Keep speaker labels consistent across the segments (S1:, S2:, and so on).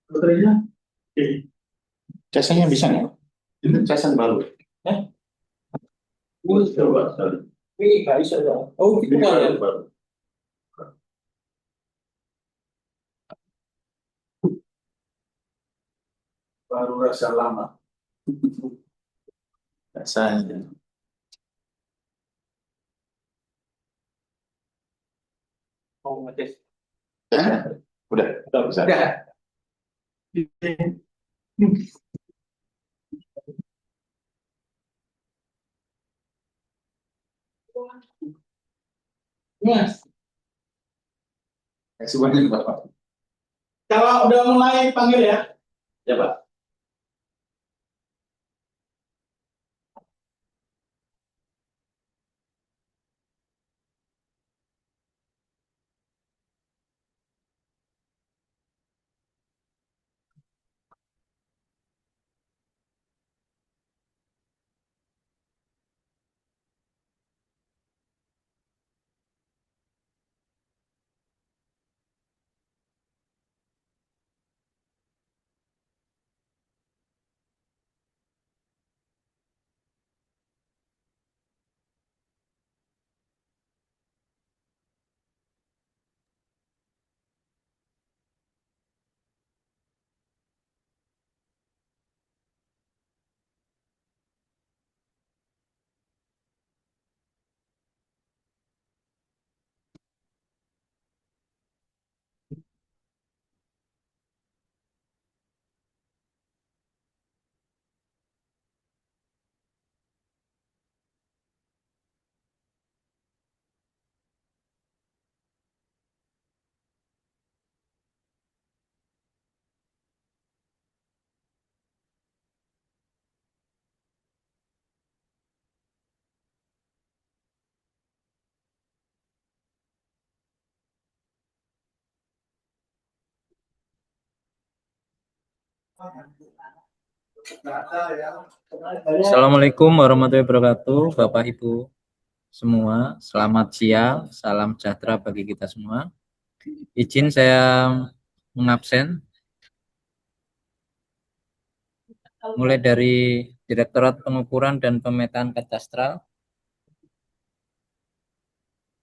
S1: Baterainya, casingnya bisa nggak? Ini casing baru. Eh, coba sekali. Ini nggak bisa dong. Oh, gitu kan ya? Baru. Baru rasa lama. Rasanya. Oh, ngetes. Udah, udah bisa. Udah. Mas, kasih banyak Bapak. Kalau udah mulai panggil ya. Ya, Pak.
S2: Assalamualaikum warahmatullahi wabarakatuh, Bapak Ibu semua. Selamat siang, salam sejahtera bagi kita semua. Izin saya mengabsen mulai dari Direktorat Pengukuran dan Pemetaan Kadastral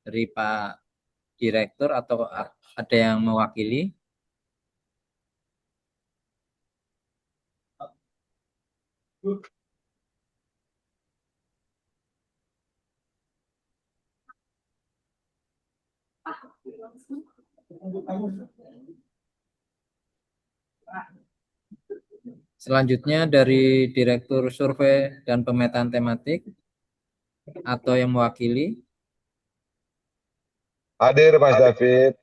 S2: dari Pak Direktur atau ada yang mewakili. Selanjutnya dari Direktur Survei dan Pemetaan Tematik atau yang mewakili.
S3: Hadir Mas David.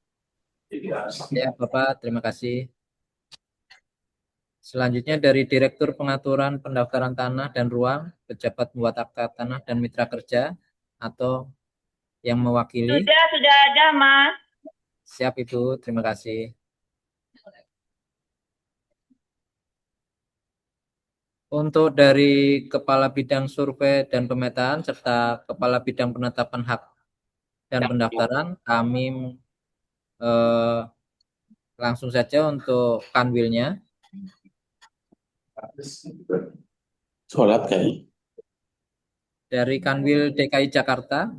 S2: Ya, Bapak, terima kasih. Selanjutnya dari Direktur Pengaturan Pendaftaran Tanah dan Ruang, Pejabat Pembuat Akta Tanah dan Mitra Kerja atau yang mewakili.
S4: Sudah ada, Mas.
S2: Siap Ibu, terima kasih. Untuk dari Kepala Bidang Survei dan Pemetaan serta Kepala Bidang Penetapan Hak dan Pendaftaran, kami eh, langsung saja untuk kanwilnya.
S1: Sholat kayaknya.
S2: Dari Kanwil DKI Jakarta,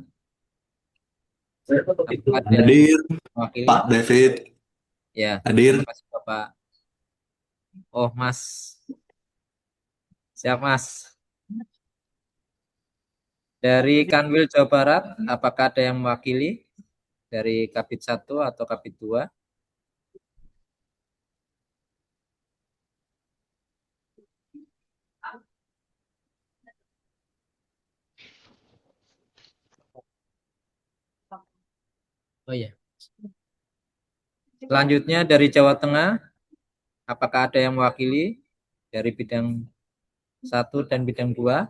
S2: ada
S5: Hadir,
S2: mewakili.
S5: Pak David.
S2: Ya, terima
S5: Hadir.
S2: kasih Bapak. Oh, Mas. Siap, Mas. Dari Kanwil Jawa Barat, apakah ada yang mewakili dari Kabid 1 atau Kabid 2? Oh iya. Selanjutnya dari Jawa Tengah, apakah ada yang mewakili dari bidang 1 dan bidang 2?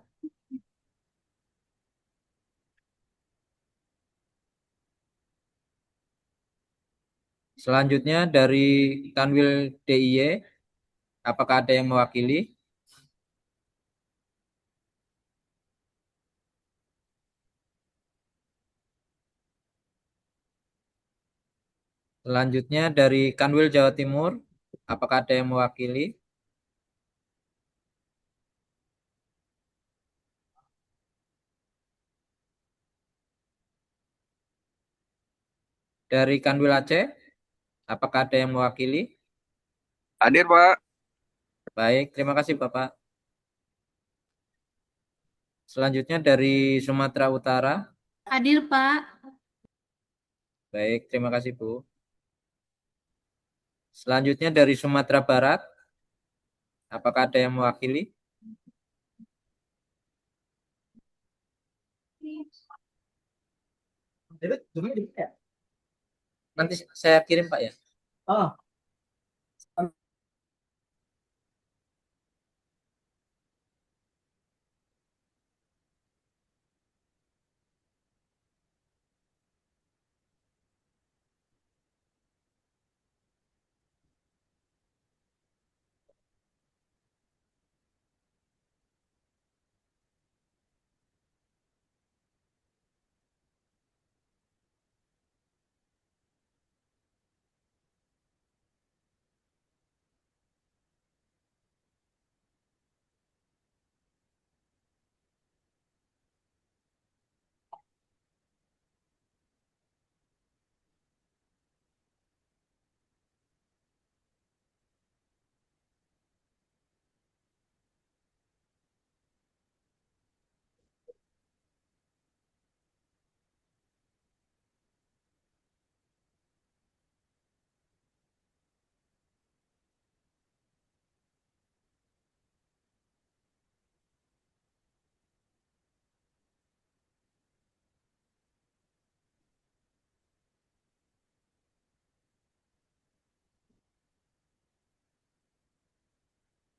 S2: Selanjutnya dari Kanwil DIY, apakah ada yang mewakili? Selanjutnya dari Kanwil Jawa Timur, apakah ada yang mewakili? Dari Kanwil Aceh, apakah ada yang mewakili?
S4: Hadir, Pak.
S2: Baik, terima kasih Bapak. Selanjutnya dari Sumatera Utara.
S5: Hadir, Pak.
S2: Baik, terima kasih Bu. Selanjutnya dari Sumatera Barat, apakah ada yang mewakili?
S1: David, zoomnya di ya?
S2: Nanti saya kirim Pak ya.
S1: Oh,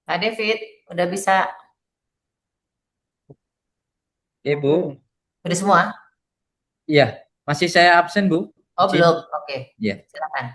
S6: Nah, David, udah bisa,
S2: Bu.
S6: udah semua?
S2: Iya, masih saya absen Bu.
S6: Oh,
S2: Izin.
S6: belum. Oke,
S2: Iya.
S6: silakan.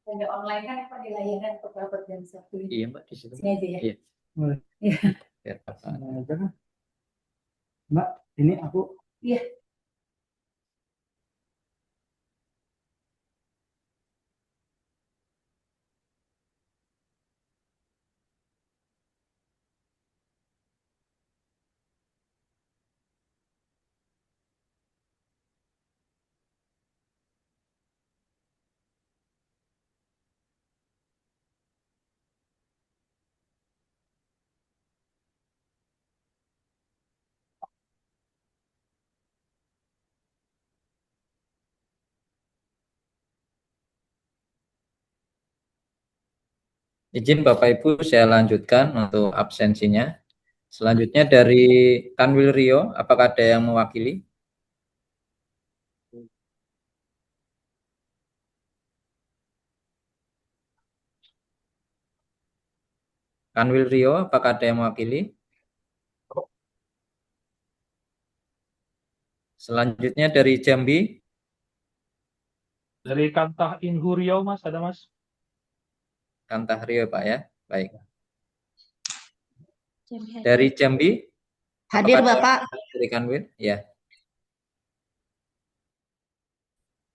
S6: Ada online kan apa di layanan beberapa jam satu ini?
S2: Iya Mbak di situ.
S6: Sini aja ya.
S2: Iya.
S1: boleh.
S2: Biar Bapak.
S1: Nah, jangan. Mbak, ini aku
S6: Iya.
S2: Izin Bapak Ibu saya lanjutkan untuk absensinya. Selanjutnya dari Kanwil Rio, apakah ada yang mewakili? Kanwil Rio, apakah ada yang mewakili? Selanjutnya dari Jambi,
S7: Dari Kantah Inhuriau, Mas, ada Mas?
S2: Kantah Rio Pak ya. Baik. Dari Jambi,
S6: Hadir,
S2: apakah ada
S6: Bapak.
S2: dari Kanwil? Ya.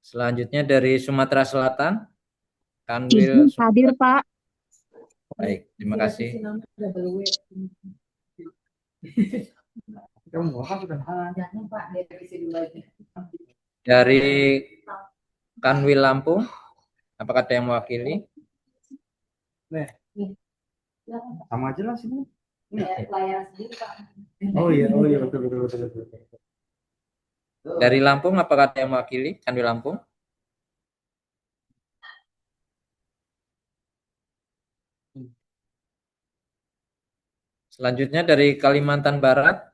S2: Selanjutnya dari Sumatera Selatan, Kanwil
S5: Hadir, Pak.
S2: Baik, terima kasih.
S1: kamu mau apa kan?
S6: Jangan, Pak, dari sini dulu aja.
S2: Dari Kanwil Lampung, apakah ada yang mewakili?
S1: Sama aja lah sini.
S6: Layanan sendiri, Pak.
S1: Oh iya betul betul.
S2: Dari Lampung, apakah ada yang mewakili Kanwil Lampung? Selanjutnya dari Kalimantan Barat.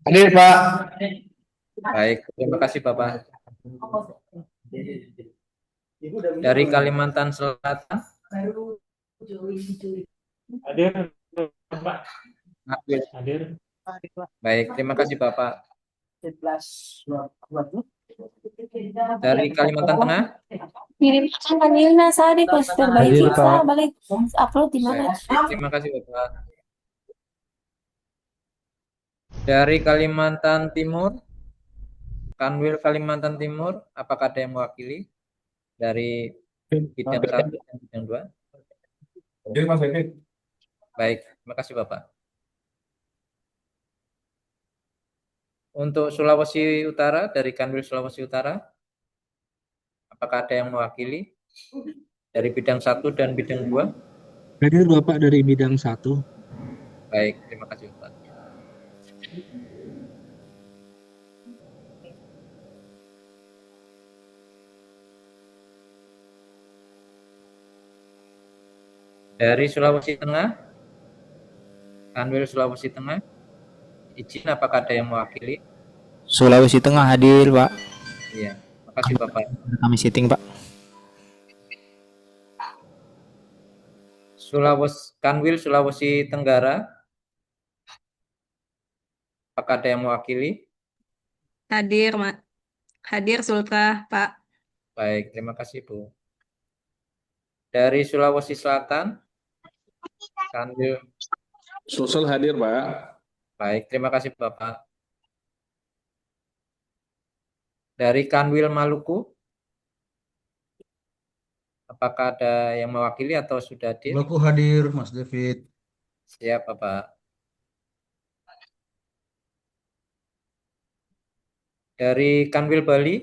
S3: Hadir Pak.
S2: Baik, terima kasih Bapak.
S1: Ibu udah
S2: Dari Kalimantan Selatan,
S6: Baru Juli.
S7: Hadir, Pak.
S2: Hadir.
S7: Hadir.
S2: Baik, terima kasih Bapak. Dari Kalimantan Tengah,
S5: Kirim Kak Nilna Sari poster bayi
S8: Hadir,
S5: Visa
S8: Pak.
S5: balik upload di mana?
S2: baik, terima kasih Bapak. Dari Kalimantan Timur, Kanwil Kalimantan Timur, apakah ada yang mewakili dari bidang 1 dan bidang 2?
S8: Hadir, Mas David.
S2: Baik, terima kasih Bapak. Untuk Sulawesi Utara, dari Kanwil Sulawesi Utara, apakah ada yang mewakili dari bidang 1 dan bidang 2?
S9: Hadir Bapak dari bidang 1.
S2: Baik, terima kasih Bapak. Dari Sulawesi Tengah, Kanwil Sulawesi Tengah, izin apakah ada yang mewakili?
S10: Sulawesi Tengah hadir, Pak.
S2: Iya, terima kasih Bapak.
S10: Kami sitting, Pak.
S2: Kanwil Sulawesi Tenggara, apakah ada yang mewakili?
S5: Hadir, Hadir Sultra, Pak.
S2: Baik, terima kasih Bu. Dari Sulawesi Selatan, Kanwil.
S8: Sulsel hadir, Pak.
S2: Baik, terima kasih Bapak. Dari Kanwil Maluku, apakah ada yang mewakili atau sudah hadir?
S11: Maluku hadir, Mas David.
S2: Siap Bapak. Dari Kanwil Bali,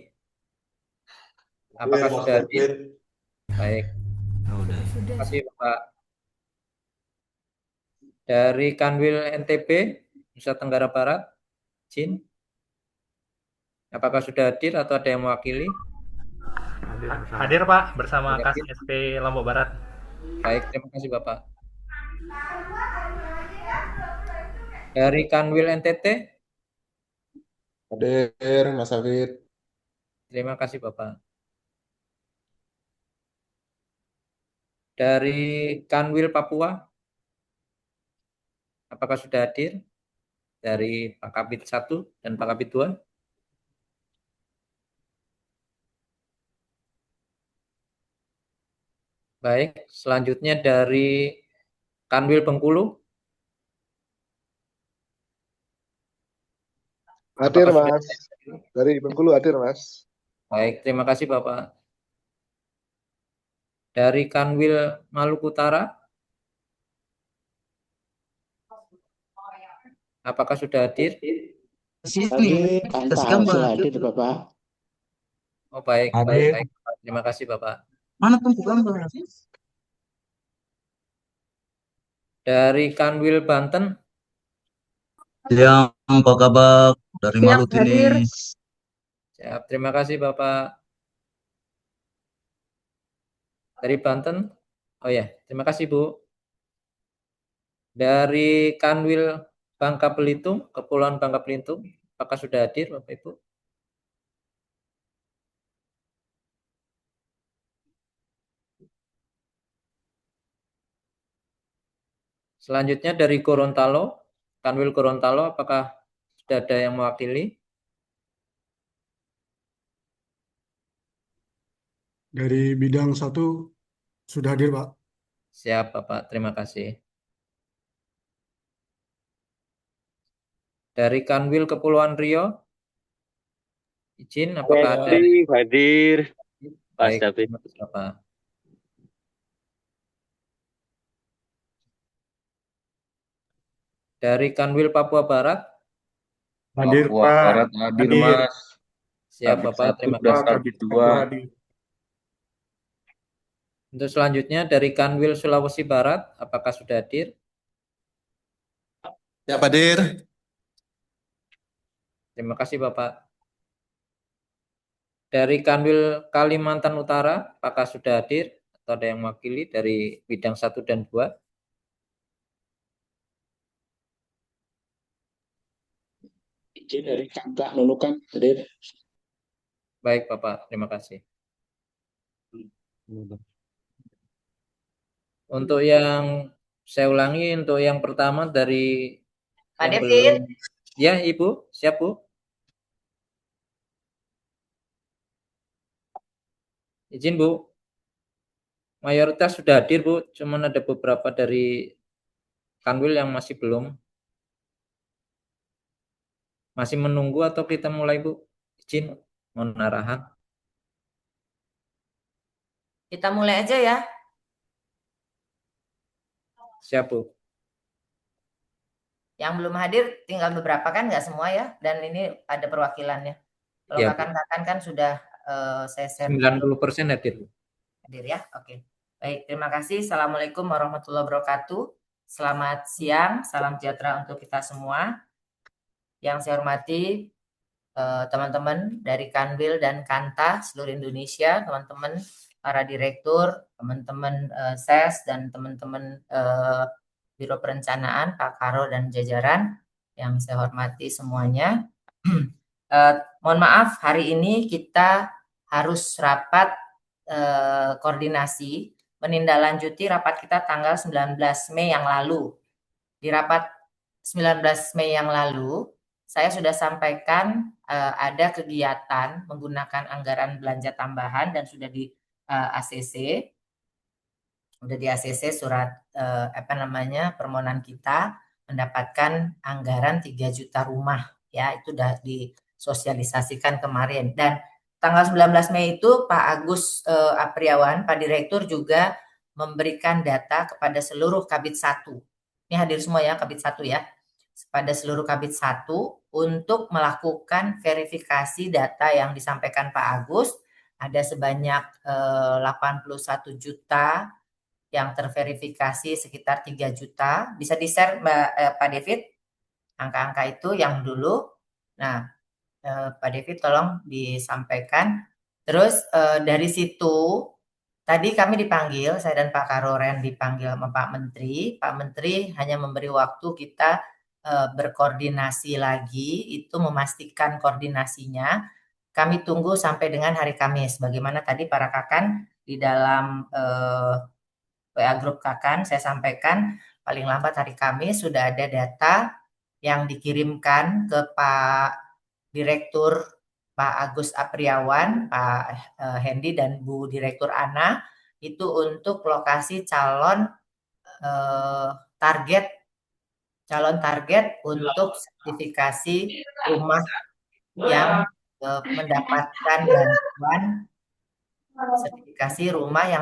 S2: apakah sudah hadir? Baik. Terima kasih Bapak. Dari Kanwil NTB, Nusa Tenggara Barat, izin. Apakah sudah hadir atau ada yang mewakili?
S7: Hadir, Pak, bersama
S2: Hadir.
S7: KSP Lombok Barat.
S2: Baik, terima kasih Bapak. Dari Kanwil NTT,
S3: Hadir, Mas David.
S2: terima kasih Bapak. Dari Kanwil Papua, apakah sudah hadir? Dari Pakabit 1 dan Pakabit 2? Baik, selanjutnya dari Kanwil Bengkulu.
S3: Hadir,
S2: Apakah sudah
S3: Mas. Dari Bengkulu hadir, Mas.
S2: Baik, terima kasih Bapak. Dari Kanwil Maluku Utara, apakah sudah hadir?
S10: Sini, hadir, Bapak.
S2: Oh baik,
S11: Hadir.
S2: baik. Terima kasih Bapak.
S11: Mana tumpu gambar?
S2: Dari Kanwil Banten,
S11: Yang Pak Kabak dari Maluku ini.
S2: siap. Terima kasih Bapak. Dari Banten, oh ya, terima kasih Bu. Dari Kanwil Bangka Belitung, Kepulauan Bangka Belitung, apakah sudah hadir Bapak Ibu? Selanjutnya dari Gorontalo, Kanwil Gorontalo, apakah sudah ada yang mewakili?
S11: Dari bidang 1 sudah hadir, Pak.
S2: Siap Bapak, terima kasih. Dari Kanwil Kepulauan Riau, izin apakah ada?
S12: Hadir, Mas
S2: Baik,
S12: David.
S2: terima kasih Bapak. Dari Kanwil Papua Barat,
S8: Hadir,
S3: Papua
S8: Pak.
S3: Barat hadir,
S8: Hadir.
S3: Mas.
S2: siap
S3: Kabit
S2: Bapak,
S3: 1
S2: terima
S3: dan
S2: kasih.
S3: Kabit 2.
S8: Hadir.
S2: Untuk selanjutnya dari Kanwil Sulawesi Barat, apakah sudah hadir?
S11: Ya, hadir.
S2: Terima kasih Bapak. Dari Kanwil Kalimantan Utara, apakah sudah hadir atau ada yang mewakili dari bidang 1 dan 2?
S10: Izin dari Kakak Nunukan hadir.
S2: Baik Bapak, terima kasih. Untuk yang Saya ulangi untuk yang pertama dari
S6: Pak
S2: yang
S6: David.
S2: belum. Ya, Ibu. Siap, Bu. Izin, Bu. Mayoritas sudah hadir, Bu. Cuman ada beberapa dari Kanwil yang masih belum. Masih menunggu atau kita mulai, Bu? Izin, mohon arahan.
S6: Kita mulai aja ya.
S2: Siap, Bu.
S6: Yang belum hadir tinggal beberapa kan, nggak semua ya. Dan ini ada perwakilannya. Kalau
S2: Ya, Bu.
S6: kakan-kakan kan sudah saya share.
S2: 90% hadir, Bu.
S6: Hadir ya, oke. Baik, terima kasih. Assalamualaikum warahmatullahi wabarakatuh. Selamat siang, salam sejahtera untuk kita semua. Yang saya hormati teman-teman dari Kanwil dan Kanta seluruh Indonesia, teman-teman para direktur, teman-teman SES, dan teman-teman Biro Perencanaan, Pak Karo dan jajaran yang saya hormati semuanya. Mohon maaf, hari ini kita harus rapat koordinasi menindaklanjuti rapat kita tanggal 19 Mei yang lalu. Di rapat 19 Mei yang lalu, saya sudah sampaikan ada kegiatan menggunakan anggaran belanja tambahan dan sudah di ACC. Sudah di ACC surat permohonan kita mendapatkan anggaran 3 juta rumah, ya, itu sudah disosialisasikan kemarin. Dan tanggal 19 Mei itu Pak Agus Apriawan, Pak Direktur, juga memberikan data kepada seluruh Kabid 1. Ini hadir semua ya, Kabid 1 ya. Pada seluruh Kabid 1 untuk melakukan verifikasi data yang disampaikan Pak Agus. Ada sebanyak 81 juta yang terverifikasi, sekitar 3 juta. Bisa di-share Pak David angka-angka itu yang dulu. Nah, Pak David tolong disampaikan. Terus dari situ tadi kami dipanggil, saya dan Pak Karoren dipanggil sama Pak Menteri. Pak Menteri hanya memberi waktu kita berkoordinasi lagi, itu memastikan koordinasinya. Kami tunggu sampai dengan hari Kamis. Bagaimana tadi para kakan di dalam WA grup kakan saya sampaikan paling lambat hari Kamis sudah ada data yang dikirimkan ke Pak Direktur Pak Agus Apriawan, Pak Hendy, dan Bu Direktur Ana, itu untuk lokasi calon target untuk sertifikasi rumah yang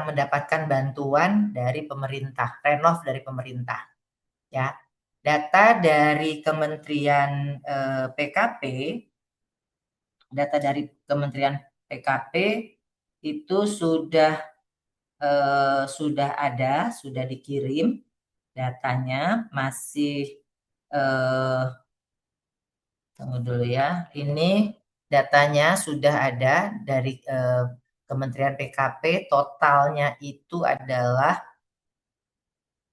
S6: mendapatkan bantuan dari pemerintah, renov dari pemerintah, ya. Data dari Kementerian PKP itu sudah dikirim datanya, masih tunggu dulu ya. Ini datanya sudah ada dari Kementerian PKP, totalnya itu adalah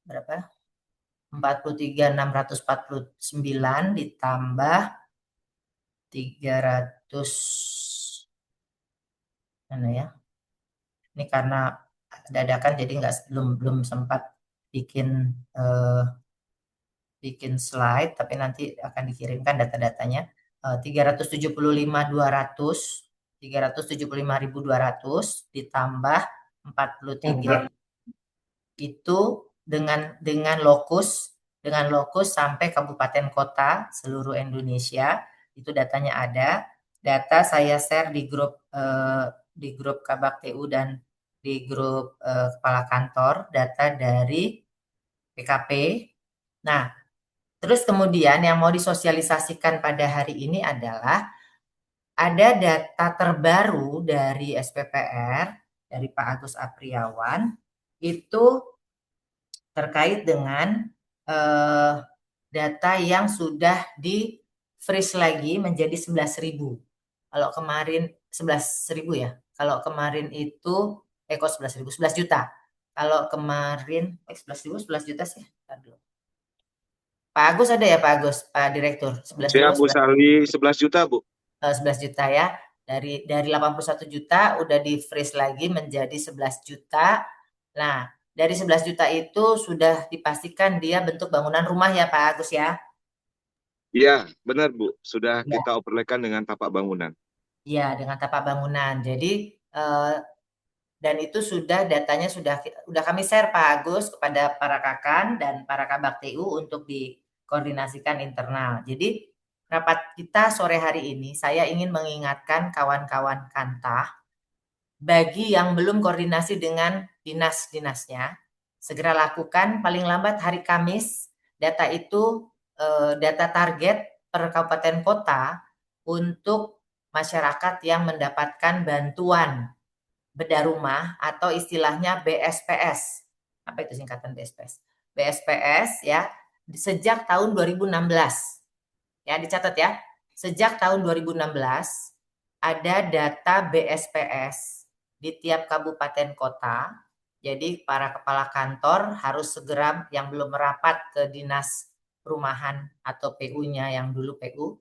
S6: berapa? 43.649 ditambah 300 mana ya? Ini karena dadakan jadi belum sempat bikin slide, tapi nanti akan dikirimkan data-datanya. 375.200 ditambah 43 itu dengan lokus sampai kabupaten kota seluruh Indonesia, itu datanya ada. Data saya share di grup Kabak TU dan di grup kepala kantor, data dari PKP. Nah, terus kemudian yang mau disosialisasikan pada hari ini adalah ada data terbaru dari SPPR, dari Pak Agus Apriawan, itu terkait dengan data yang sudah di freeze lagi menjadi 11.000. Kalau kemarin 11.000 ya. Kalau kemarin itu 11.000, 11 juta. Kalau kemarin 11.000, 11 juta sih. Aduh. Pak Agus ada ya Pak Agus, Pak Direktur? 11
S12: Siap, Bu Sali, 11 juta, Bu.
S6: 11 juta ya. Dari 81 juta udah di freeze lagi menjadi 11 juta. Nah, dari 11 juta itu sudah dipastikan dia bentuk bangunan rumah ya Pak Agus ya?
S12: Iya, benar Bu. Sudah
S6: Ya.
S12: kita overlaykan dengan tapak bangunan.
S6: Iya, dengan tapak bangunan. Jadi dan itu sudah datanya sudah kami share Pak Agus kepada para kakan dan para kabak TU untuk dikoordinasikan internal. Jadi rapat kita sore hari ini saya ingin mengingatkan kawan-kawan Kantah bagi yang belum koordinasi dengan dinas-dinasnya, segera lakukan paling lambat hari Kamis. Data itu data target per kabupaten kota untuk masyarakat yang mendapatkan bantuan bedah rumah atau istilahnya BSPS. Apa itu singkatan BSPS? BSPS ya, sejak tahun 2016. Ya, dicatat ya. Sejak tahun 2016 ada data BSPS di tiap kabupaten kota. Jadi para kepala kantor harus segera yang belum merapat ke dinas perumahan atau PU-nya yang dulu PU.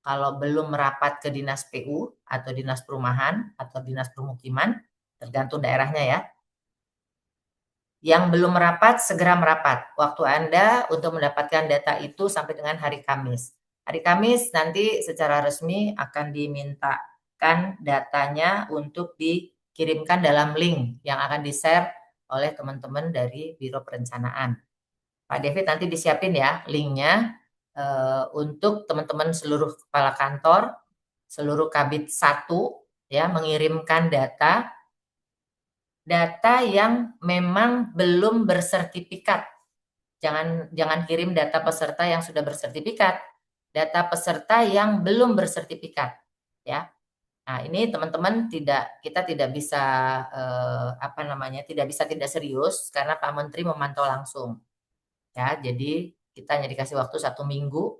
S6: Kalau belum merapat ke dinas PU atau dinas perumahan atau dinas permukiman, tergantung daerahnya ya. Yang belum merapat, segera merapat. Waktu Anda untuk mendapatkan data itu sampai dengan hari Kamis. Hari Kamis nanti secara resmi akan dimintakan datanya untuk dikirimkan dalam link yang akan di-share oleh teman-teman dari Biro Perencanaan. Pak David nanti disiapin ya linknya untuk teman-teman seluruh kepala kantor, seluruh kabit 1 ya mengirimkan data yang memang belum bersertifikat. Jangan kirim data peserta yang sudah bersertifikat. Data peserta yang belum bersertifikat ya. Nah, ini teman-teman kita tidak bisa tidak serius karena Pak Menteri memantau langsung. Ya, jadi kita hanya dikasih waktu 1 minggu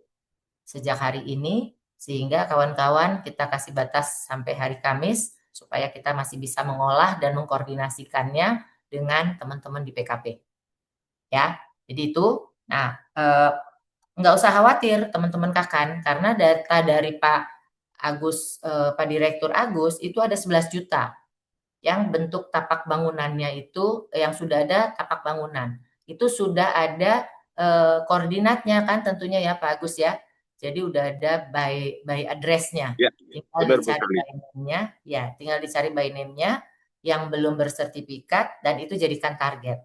S6: sejak hari ini sehingga kawan-kawan kita kasih batas sampai hari Kamis supaya kita masih bisa mengolah dan mengkoordinasikannya dengan teman-teman di PKP. Ya, jadi itu. Nah, nggak usah khawatir teman-teman kakan karena data dari Pak Direktur Agus itu ada 11 juta yang bentuk tapak bangunannya itu yang sudah ada tapak bangunan itu sudah ada koordinatnya kan tentunya ya Pak Agus ya. Jadi udah ada by address-nya.
S12: Ya,
S6: tinggal dicari by name-nya, ya, tinggal dicari by name-nya yang belum bersertifikat dan itu jadikan target.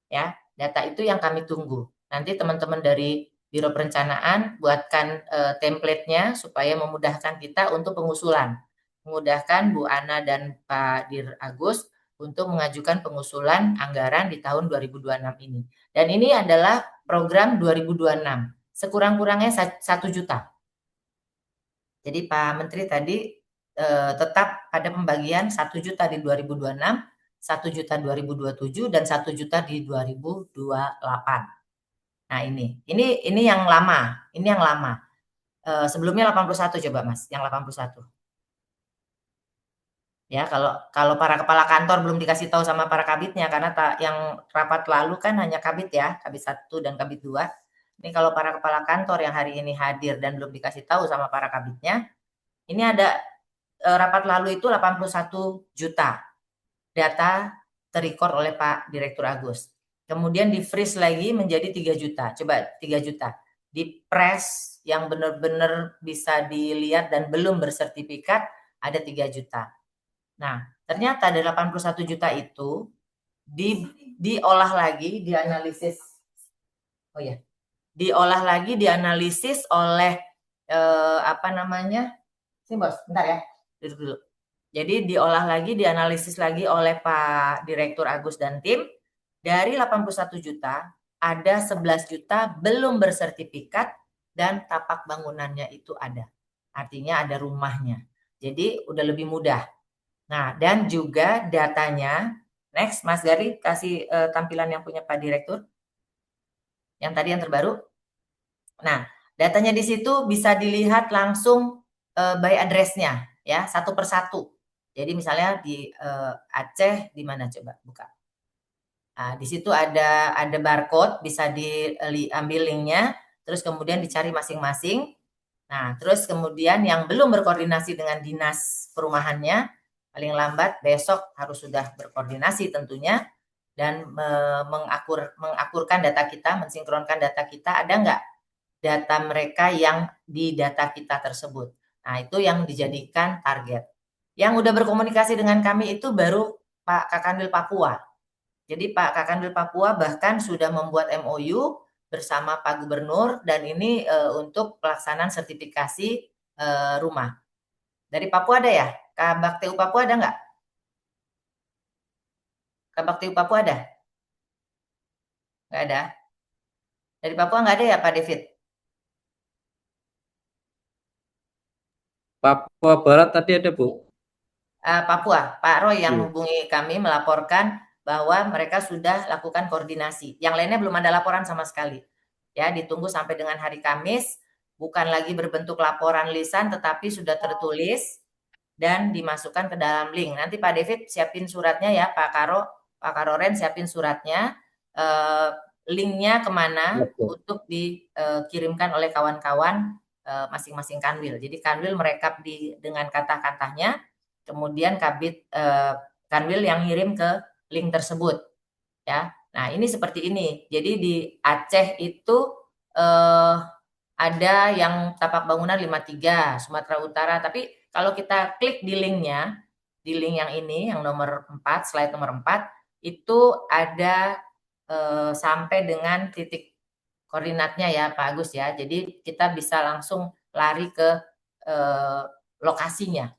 S6: Ya, data itu yang kami tunggu. Nanti teman-teman dari Biro Perencanaan buatkan template-nya supaya memudahkan kita untuk pengusulan. Memudahkan Bu Ana dan Pak Dir Agus untuk mengajukan pengusulan anggaran di tahun 2026 ini. Dan ini adalah program 2026. Sekurang-kurangnya 1 juta. Jadi Pak Menteri tadi tetap ada pembagian 1 juta di 2026, 1 juta 2027, dan 1 juta di 2028. Nah ini yang lama. Ini yang lama. Sebelumnya 81 coba Mas, yang 81. Ya, kalau para kepala kantor belum dikasih tahu sama para kabitnya karena yang rapat lalu kan hanya kabit ya, kabit 1 dan kabit 2. Ini kalau para kepala kantor yang hari ini hadir dan belum dikasih tahu sama para kabitnya, ini ada rapat lalu itu 81 juta data terrecord oleh Pak Direktur Agus. Kemudian di freeze lagi menjadi 3 juta. Coba 3 juta. Di press yang benar-benar bisa dilihat dan belum bersertifikat ada 3 juta. Nah, ternyata dari 81 juta itu diolah lagi, dianalisis. Oh ya. Diolah lagi, dianalisis oleh Sini Bos, bentar ya. Duduk dulu. Jadi diolah lagi, dianalisis lagi oleh Pak Direktur Agus dan tim. Dari 81 juta, ada 11 juta belum bersertifikat dan tapak bangunannya itu ada. Artinya ada rumahnya. Jadi udah lebih mudah. Nah, dan juga datanya, next Mas Gari kasih tampilan yang punya Pak Direktur. Yang tadi yang terbaru. Nah, datanya di situ bisa dilihat langsung by address-nya ya, satu persatu. Jadi misalnya di Aceh di mana coba buka. Nah, di situ ada barcode, bisa diambil linknya, terus kemudian dicari masing-masing. Nah, terus kemudian yang belum berkoordinasi dengan dinas perumahannya, paling lambat besok harus sudah berkoordinasi tentunya. dan mengakurkan data kita, mensinkronkan data kita, ada nggak data mereka yang di data kita tersebut. Nah, itu yang dijadikan target. Yang udah berkomunikasi dengan kami itu baru Pak Kakandil Papua. Jadi Pak Kakandil Papua bahkan sudah membuat MOU bersama Pak Gubernur dan ini untuk pelaksanaan sertifikasi rumah. Dari Papua ada ya? Kabaktu Papua ada nggak? Kabakti Papua ada? Nggak ada. Dari Papua nggak ada ya Pak David?
S2: Papua Barat tadi ada, Bu.
S6: Papua, Pak Roy yang hubungi kami melaporkan bahwa mereka sudah lakukan koordinasi. Yang lainnya belum ada laporan sama sekali. Ya, ditunggu sampai dengan hari Kamis, bukan lagi berbentuk laporan lisan tetapi sudah tertulis dan dimasukkan ke dalam link. Nanti Pak David siapin suratnya ya, Pak Karoren siapin suratnya, linknya kemana untuk dikirimkan oleh kawan-kawan masing-masing kanwil. Jadi kanwil merekap dengan kata-katanya, kemudian kanwil yang ngirim ke link tersebut. Ya, nah ini seperti ini. Jadi di Aceh itu ada yang tapak bangunan 53, Sumatera Utara. Tapi kalau kita klik di linknya, di link yang ini, yang nomor 4, slide nomor 4, itu ada sampai dengan titik koordinatnya ya Pak Agus ya. Jadi kita bisa langsung lari ke lokasinya.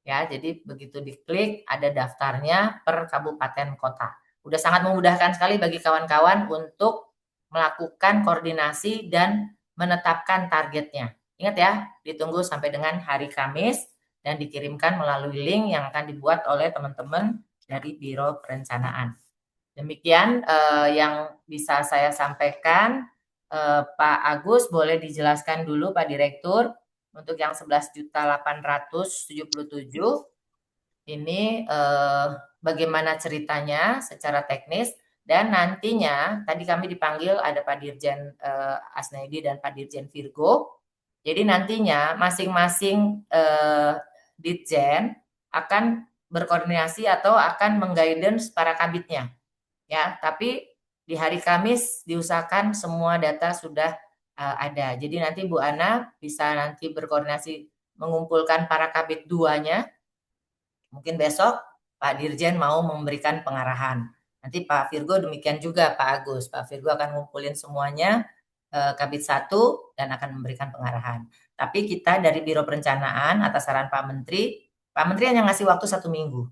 S6: Ya, jadi begitu diklik ada daftarnya per kabupaten kota. Udah sangat memudahkan sekali bagi kawan-kawan untuk melakukan koordinasi dan menetapkan targetnya. Ingat ya, ditunggu sampai dengan hari Kamis dan dikirimkan melalui link yang akan dibuat oleh teman-teman dari Biro Perencanaan. Demikian yang bisa saya sampaikan. Pak Agus boleh dijelaskan dulu Pak Direktur untuk yang 11.877 ini bagaimana ceritanya secara teknis dan nantinya tadi kami dipanggil ada Pak Dirjen Asnaidi dan Pak Dirjen Virgo. Jadi nantinya masing-masing Ditjen akan berkoordinasi atau akan mengguidance para kabitnya. Ya, tapi di hari Kamis diusahakan semua data sudah ada. Jadi nanti Bu Ana bisa nanti berkoordinasi mengumpulkan para kabit 2-nya. Mungkin besok Pak Dirjen mau memberikan pengarahan. Nanti Pak Virgo demikian juga Pak Agus. Pak Virgo akan ngumpulin semuanya kabit 1 dan akan memberikan pengarahan. Tapi kita dari Biro Perencanaan atas saran Pak Menteri hanya ngasih waktu 1 minggu.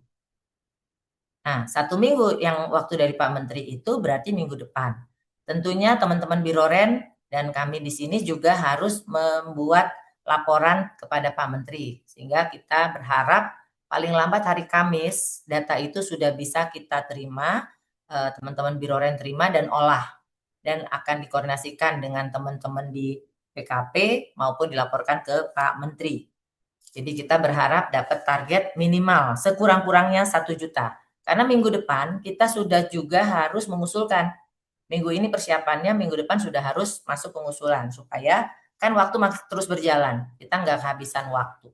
S6: Nah, 1 minggu yang waktu dari Pak Menteri itu berarti minggu depan. Tentunya teman-teman Biroren dan kami di sini juga harus membuat laporan kepada Pak Menteri. Sehingga kita berharap paling lambat hari Kamis data itu sudah bisa kita terima, teman-teman Biroren terima dan olah. Dan akan dikoordinasikan dengan teman-teman di PKP maupun dilaporkan ke Pak Menteri. Jadi kita berharap dapat target minimal sekurang-kurangnya 1 juta. Karena minggu depan kita sudah juga harus mengusulkan. Minggu ini persiapannya, minggu depan sudah harus masuk pengusulan. Supaya kan waktu masih terus berjalan. Kita nggak kehabisan waktu.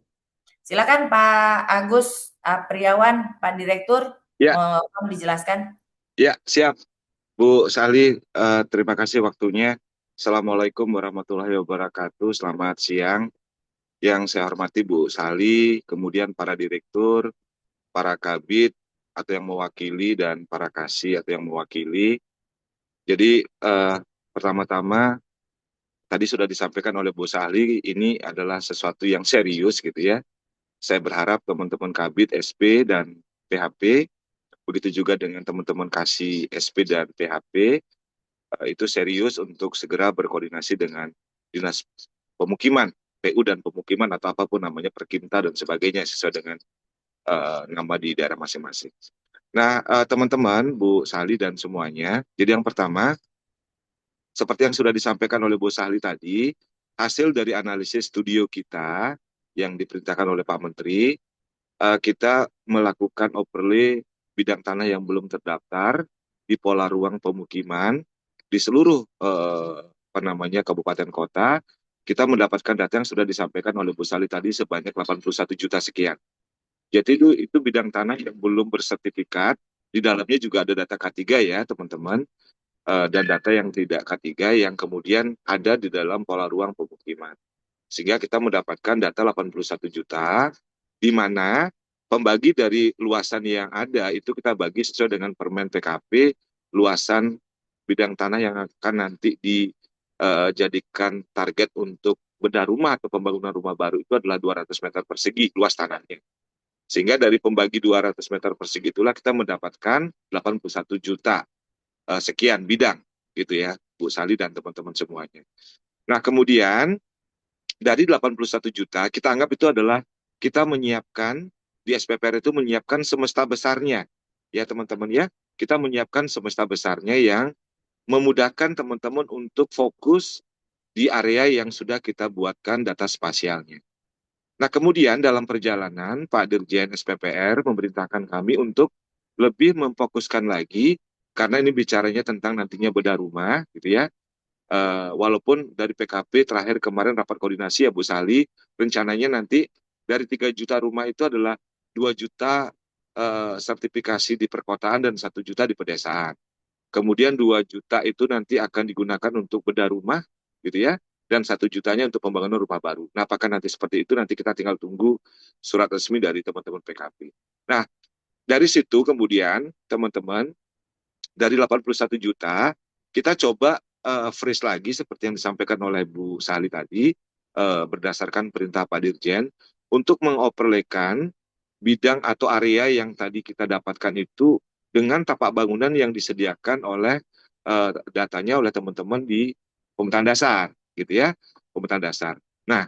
S6: Silakan Pak Agus Priawan, Pak Direktur.
S12: Ya.
S6: Mohon dijelaskan.
S12: Ya, siap. Bu Sali, terima kasih waktunya. Assalamualaikum warahmatullahi wabarakatuh. Selamat siang. Yang saya hormati Bu Sali, kemudian para direktur, para kabit, atau yang mewakili dan para kasih atau yang mewakili. Jadi pertama-tama tadi sudah disampaikan oleh Bu Sahli, ini adalah sesuatu yang serius gitu ya. Saya berharap teman-teman kabit SP dan PHP, begitu juga dengan teman-teman kasih SP dan PHP, itu serius untuk segera berkoordinasi dengan Dinas Pemukiman, PU dan Pemukiman atau apapun namanya, Perkinta dan sebagainya sesuai dengan nama di daerah masing-masing. Nah, teman-teman, Bu Sahli dan semuanya, jadi yang pertama, seperti yang sudah disampaikan oleh Bu Sahli tadi, hasil dari analisis studio kita yang diperintahkan oleh Pak Menteri, kita melakukan overlay bidang tanah yang belum terdaftar di pola ruang pemukiman di seluruh kabupaten kota. Kita mendapatkan data yang sudah disampaikan oleh Bu Sahli tadi sebanyak 81 juta sekian. Jadi itu bidang tanah yang belum bersertifikat Di dalamnya juga ada data K3 ya teman-teman, dan data yang tidak K3 yang kemudian ada di dalam pola ruang pemukiman. Sehingga kita mendapatkan data 81 juta, di mana pembagi dari luasan yang ada itu kita bagi sesuai dengan Permen PKP, luasan bidang tanah yang akan nanti dijadikan target untuk bedah rumah atau pembangunan rumah baru itu adalah 200 meter persegi luas tanahnya. Sehingga dari pembagi 200 meter persegi itulah kita mendapatkan 81 juta sekian bidang gitu ya, Bu Sali dan teman-teman semuanya. Nah, kemudian dari 81 juta, kita anggap itu adalah kita menyiapkan, di SPPR itu menyiapkan semesta besarnya. Ya teman-teman ya, kita menyiapkan semesta besarnya yang memudahkan teman-teman untuk fokus di area yang sudah kita buatkan data spasialnya. Nah kemudian dalam perjalanan, Pak Dirjen SPPR memerintahkan kami untuk lebih memfokuskan lagi, karena ini bicaranya tentang nantinya bedah rumah, gitu ya. Walaupun dari PKP terakhir kemarin rapat koordinasi ya Bu Sali, rencananya nanti dari 3 juta rumah itu adalah 2 juta sertifikasi di perkotaan dan 1 juta di pedesaan. Kemudian 2 juta itu nanti akan digunakan untuk bedah rumah gitu ya, dan 1 jutanya untuk pembangunan rumah baru. Nah apakah nanti seperti itu, nanti kita tinggal tunggu surat resmi dari teman-teman PKP. Nah dari situ kemudian teman-teman, dari 81 juta kita coba freeze lagi seperti yang disampaikan oleh Bu Sali tadi, berdasarkan perintah Pak Dirjen, untuk mengoperlekan bidang atau area yang tadi kita dapatkan itu dengan tapak bangunan yang disediakan oleh datanya oleh teman-teman di pemetaan dasar, gitu ya, pemetaan dasar. Nah,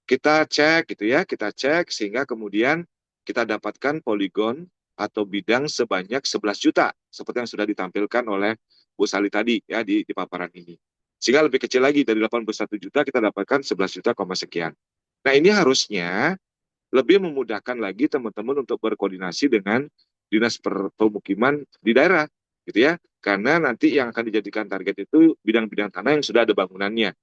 S12: kita cek gitu ya, kita cek sehingga kemudian kita dapatkan poligon atau bidang sebanyak 11 juta, seperti yang sudah ditampilkan oleh Bu Sali tadi ya di paparan ini. Sehingga lebih kecil lagi, dari 81 juta kita dapatkan 11 juta, sekian. Nah ini harusnya lebih memudahkan lagi teman-teman untuk berkoordinasi dengan dinas pemukiman di daerah, gitu ya. Karena nanti yang akan dijadikan target itu bidang-bidang tanah yang sudah ada bangunannya.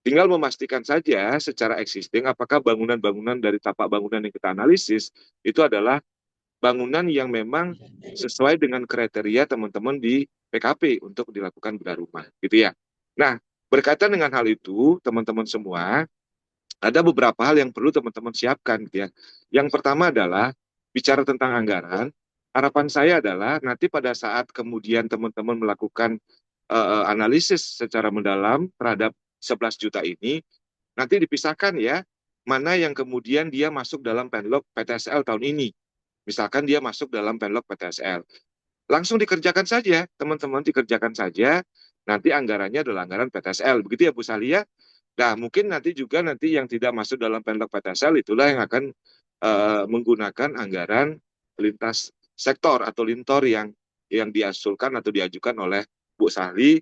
S12: Tinggal memastikan saja secara existing apakah bangunan-bangunan dari tapak bangunan yang kita analisis itu adalah bangunan yang memang sesuai dengan kriteria teman-teman di PKP untuk dilakukan bedah rumah, gitu ya. Nah, berkaitan dengan hal itu, teman-teman semua, ada beberapa hal yang perlu teman-teman siapkan, gitu ya. Yang pertama adalah bicara tentang anggaran. Harapan saya adalah nanti pada saat kemudian teman-teman melakukan analisis secara mendalam terhadap 11 juta ini, nanti dipisahkan ya, mana yang kemudian dia masuk dalam penlog PTSL tahun ini. Misalkan dia masuk dalam penlog PTSL. Langsung dikerjakan saja, teman-teman, dikerjakan saja. Nanti anggarannya adalah anggaran PTSL. Begitu ya Bu Salia. Nah, mungkin nanti juga yang tidak masuk dalam penlog PTSL itulah yang akan menggunakan anggaran lintas sektor atau lintor yang diusulkan atau diajukan oleh Bu Sali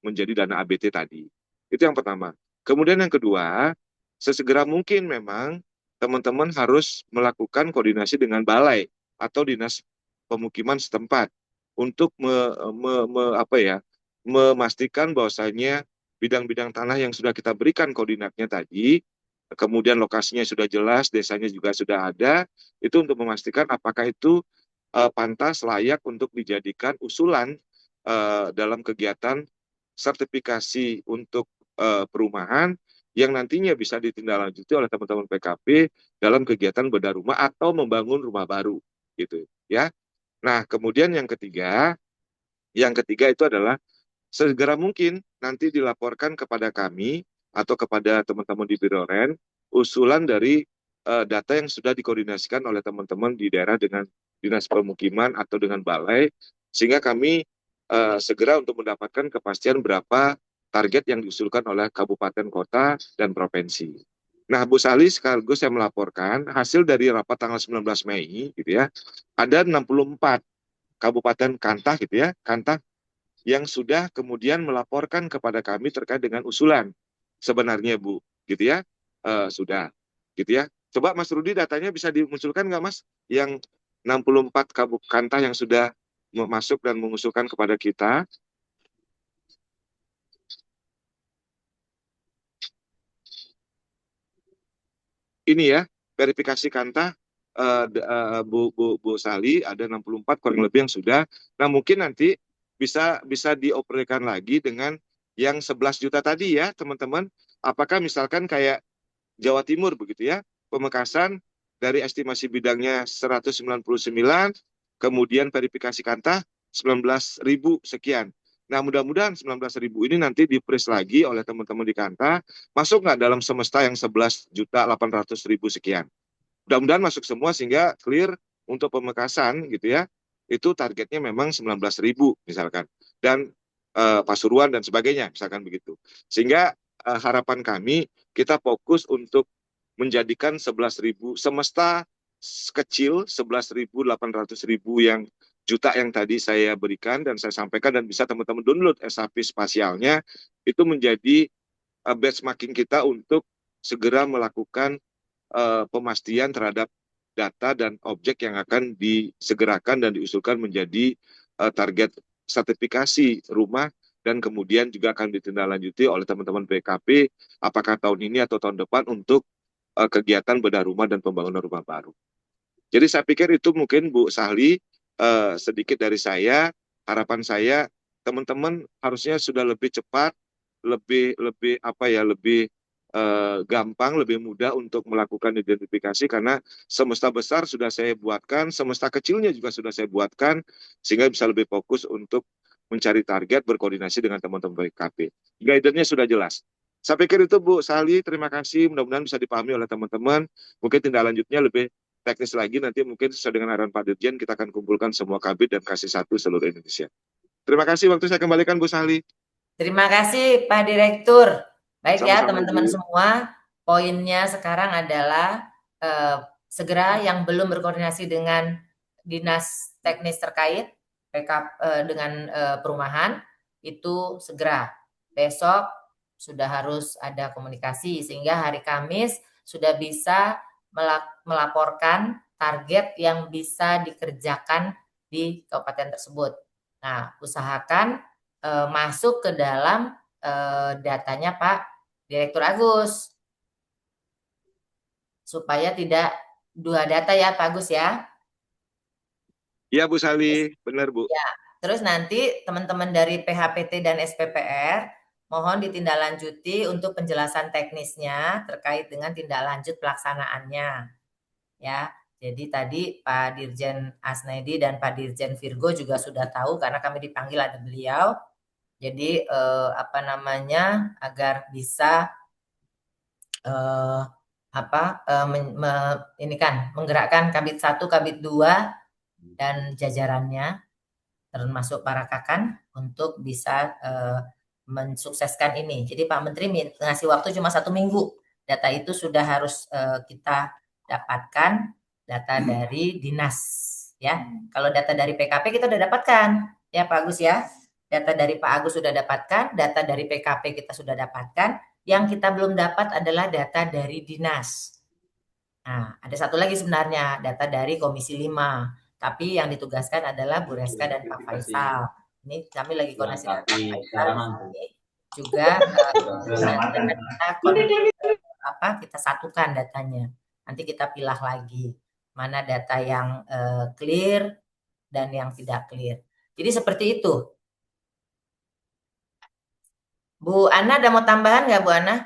S12: menjadi dana ABT tadi. Itu yang pertama. Kemudian yang kedua, sesegera mungkin memang teman-teman harus melakukan koordinasi dengan balai atau dinas pemukiman setempat untuk memastikan bahwasanya bidang-bidang tanah yang sudah kita berikan koordinatnya tadi, kemudian lokasinya sudah jelas, desanya juga sudah ada, itu untuk memastikan apakah itu pantas layak untuk dijadikan usulan dalam kegiatan sertifikasi untuk perumahan yang nantinya bisa ditindaklanjuti oleh teman-teman PKP dalam kegiatan bedah rumah atau membangun rumah baru, gitu ya. Nah, kemudian yang ketiga itu adalah segera mungkin nanti dilaporkan kepada kami atau kepada teman-teman di Biro Ren usulan dari data yang sudah dikoordinasikan oleh teman-teman di daerah dengan dinas pemukiman atau dengan balai, sehingga kami segera untuk mendapatkan kepastian berapa target yang diusulkan oleh kabupaten, kota, dan provinsi. Nah, Bu Sali, sekaligus saya melaporkan hasil dari rapat tanggal 19 Mei, gitu ya, ada 64 kabupaten kantah, gitu ya, kantah yang sudah kemudian melaporkan kepada kami terkait dengan usulan. Sebenarnya, Bu, gitu ya, sudah, gitu ya. Coba Mas Rudi datanya bisa dimunculkan nggak, Mas? Yang 64 kabupaten kantah yang sudah masuk dan mengusulkan kepada kita. Ini ya, verifikasi kantah Bu Sali, ada 64 kurang lebih yang sudah. Nah, mungkin nanti bisa dioperasikan lagi dengan yang 11 juta tadi ya, teman-teman. Apakah misalkan kayak Jawa Timur begitu ya, Pemekasan dari estimasi bidangnya 199, kemudian verifikasi kantah 19.000 sekian. Nah, mudah-mudahan 19.000 ini nanti di-freeze lagi oleh teman-teman di Kantah, masuk nggak dalam semesta yang 11.800.000 sekian. Mudah-mudahan masuk semua sehingga clear untuk Pemekasan gitu ya. Itu targetnya memang 19.000 misalkan. Dan Pasuruan dan sebagainya misalkan begitu. Sehingga harapan kami kita fokus untuk menjadikan 11.000 semesta kecil 11.800.000 yang juta yang tadi saya berikan dan saya sampaikan dan bisa teman-teman download SAP spasialnya itu menjadi benchmarking kita untuk segera melakukan pemastian terhadap data dan objek yang akan disegerakan dan diusulkan menjadi target sertifikasi rumah dan kemudian juga akan ditindaklanjuti oleh teman-teman BKP apakah tahun ini atau tahun depan untuk kegiatan bedah rumah dan pembangunan rumah baru. Jadi saya pikir itu mungkin Bu Sahli sedikit dari saya, harapan saya teman-teman harusnya sudah lebih cepat, lebih gampang, lebih mudah untuk melakukan identifikasi karena semesta besar sudah saya buatkan, semesta kecilnya juga sudah saya buatkan sehingga bisa lebih fokus untuk mencari target berkoordinasi dengan teman-teman BKP. Guidance-nya sudah jelas. Saya pikir itu Bu Sali, terima kasih. Mudah-mudahan bisa dipahami oleh teman-teman. Mungkin tindak lanjutnya lebih teknis lagi, nanti mungkin sesuai dengan arahan Pak Dirjen, kita akan kumpulkan semua kabit dan kasih satu seluruh Indonesia. Terima kasih, waktu saya kembalikan Bu Sali.
S6: Terima kasih Pak Direktur. Baik ya
S12: Sama-sama,
S6: teman-teman
S12: Bu.
S6: semua, poinnya sekarang adalah segera yang belum berkoordinasi dengan dinas teknis terkait dengan perumahan itu segera. Besok sudah harus ada komunikasi sehingga hari Kamis sudah bisa melaporkan target yang bisa dikerjakan di kabupaten tersebut. Nah, usahakan masuk ke dalam datanya Pak Direktur Agus supaya tidak dua data ya Pak Agus ya.
S12: Iya Bu Sali, benar Bu.
S6: Ya, terus nanti teman-teman dari PHPT dan SPPR mohon ditindaklanjuti untuk penjelasan teknisnya terkait dengan tindak lanjut pelaksanaannya. Ya, jadi tadi Pak Dirjen Asnedi dan Pak Dirjen Virgo juga sudah tahu karena kami dipanggil ada beliau. Jadi agar bisa menggerakkan Kabit 1, Kabit 2 dan jajarannya termasuk para kakan untuk bisa mensukseskan ini. Jadi Pak Menteri ngasih waktu cuma 1 minggu. Data itu sudah harus kita dapatkan data dari dinas ya. Kalau data dari PKP kita udah dapatkan ya Pak Agus ya. Data dari Pak Agus sudah dapatkan, data dari PKP kita sudah dapatkan. Yang kita belum dapat adalah data dari dinas. Nah, ada satu lagi sebenarnya, data dari Komisi 5. Tapi yang ditugaskan adalah Bu Reska dan Pak Faisal. Ini kami lagi koordinasi dengan Pak Faisal. Juga kita satukan datanya. Nanti kita pilah lagi mana data yang clear dan yang tidak clear. Jadi seperti itu. Bu Ana ada mau tambahan nggak Bu Ana?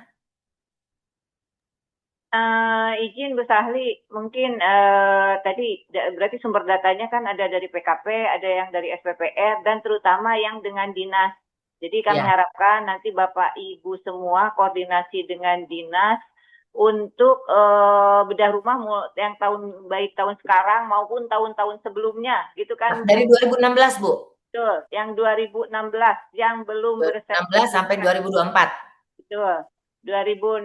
S13: Izin Bu Sahli, mungkin tadi berarti sumber datanya kan ada dari PKP, ada yang dari SPPR, dan terutama yang dengan dinas. Jadi kami harapkan nanti Bapak Ibu semua koordinasi dengan dinas untuk bedah rumah yang baik tahun sekarang maupun tahun-tahun sebelumnya, gitu kan?
S6: Dari 2016 Bu.
S13: Betul, yang 2016 yang belum
S6: 2016 sampai 2024.
S13: Betul. 2016